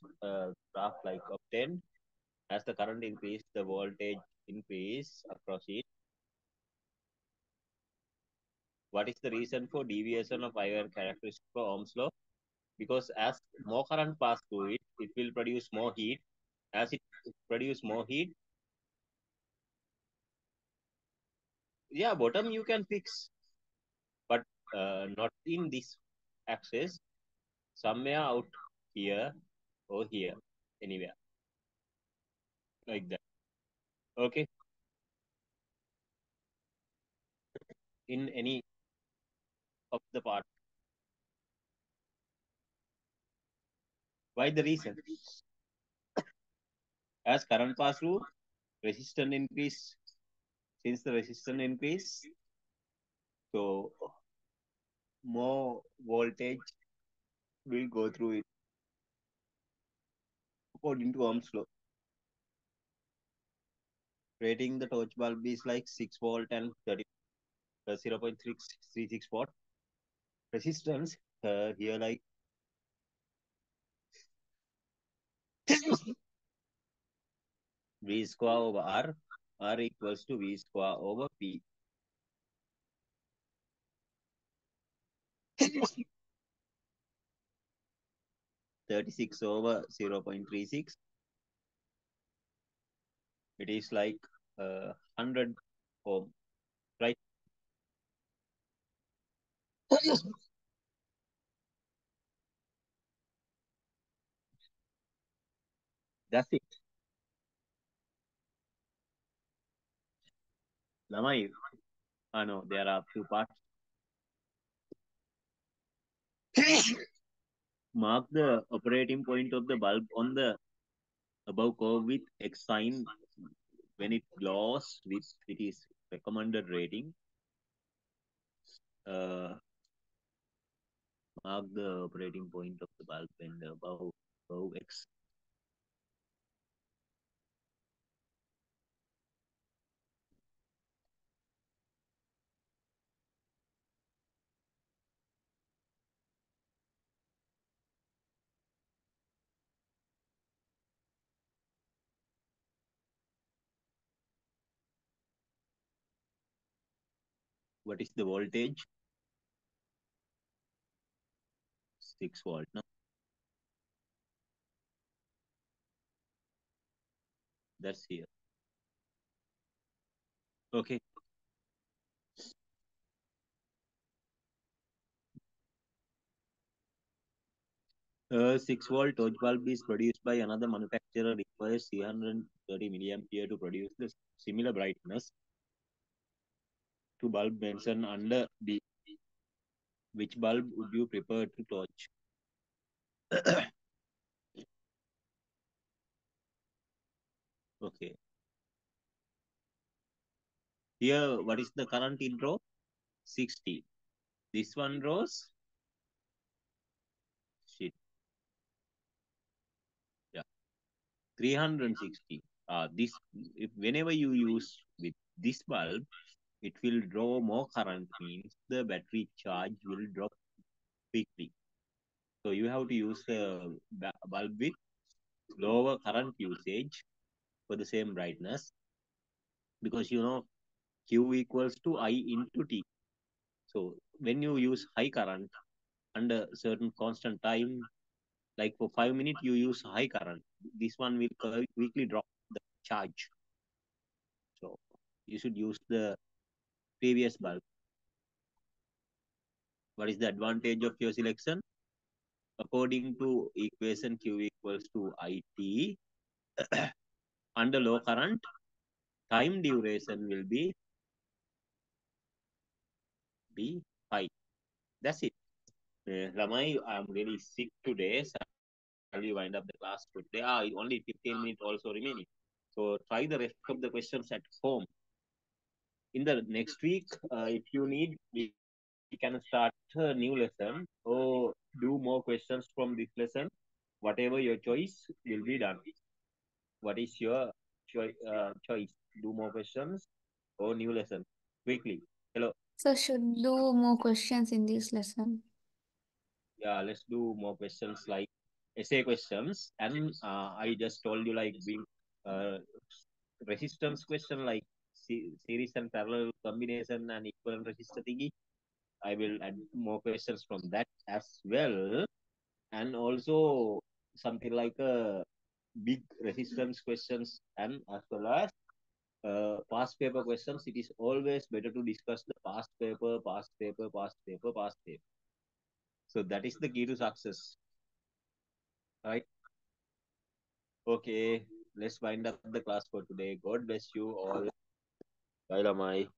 graph like obtained. As the current increase, the voltage increase across it. What is the reason for deviation of IR characteristic for Ohm's law? Because as more current pass through it, it will produce more heat. As it produce more heat, yeah, bottom you can fix, but not in this axis. Somewhere out here or here, anywhere like that. Okay, in any of the part. Why the reason? As current pass through, resistance increase. Since the resistance increase, so more voltage will go through it according to Ohm's law. Rating the torch bulb is like 6 volt and 30, 0.336 watt. Resistance here like V square over R equals to V square over P. 36 over 0.36. It is like 100 ohm, right? That's it. Lamai, no, there are two parts. Mark the operating point of the bulb on the above curve with X sign when it glows with it is recommended rating. Mark the operating point of the bulb when the above curve X. What is the voltage? 6 volt. No, that's here. Okay. 6 volt torch bulb is produced by another manufacturer requires 330 milliampere to produce the similar brightness to bulb mentioned under B. Which bulb would you prefer to torch? Okay. Here, what is the current in row? 60. This one rows? Shit. Yeah. 360. This if whenever you use with this bulb, it will draw more current, means the battery charge will drop quickly. So you have to use a bulb with lower current usage for the same brightness, because you know Q equals to I into T. So when you use high current under certain constant time, like for 5 minutes you use high current, this one will quickly drop the charge. So you should use the previous bulb. What is the advantage of your selection? According to equation Q equals to IT, under low current, time duration will be high. That's it. Ramai, I'm really sick today. So shall we wind up the class today? Only 15 minutes also remaining. So try the rest of the questions at home. in the next week, if you need, we can start a new lesson or do more questions from this lesson. Whatever your choice will be done. What is your choice? Do more questions or new lesson quickly. Hello. So should do more questions in this lesson. Yeah, let's do more questions like essay questions. And I just told you like being uh, resistance question like series and parallel combination and equivalent resistor thingy. I will add more questions from that as well. And also something like big resistance questions and as well as past paper questions. It is always better to discuss the past paper, past paper, past paper, past paper. So that is the key to success, right? Okay, let's wind up the class for today. God bless you all. Bye, Lamai.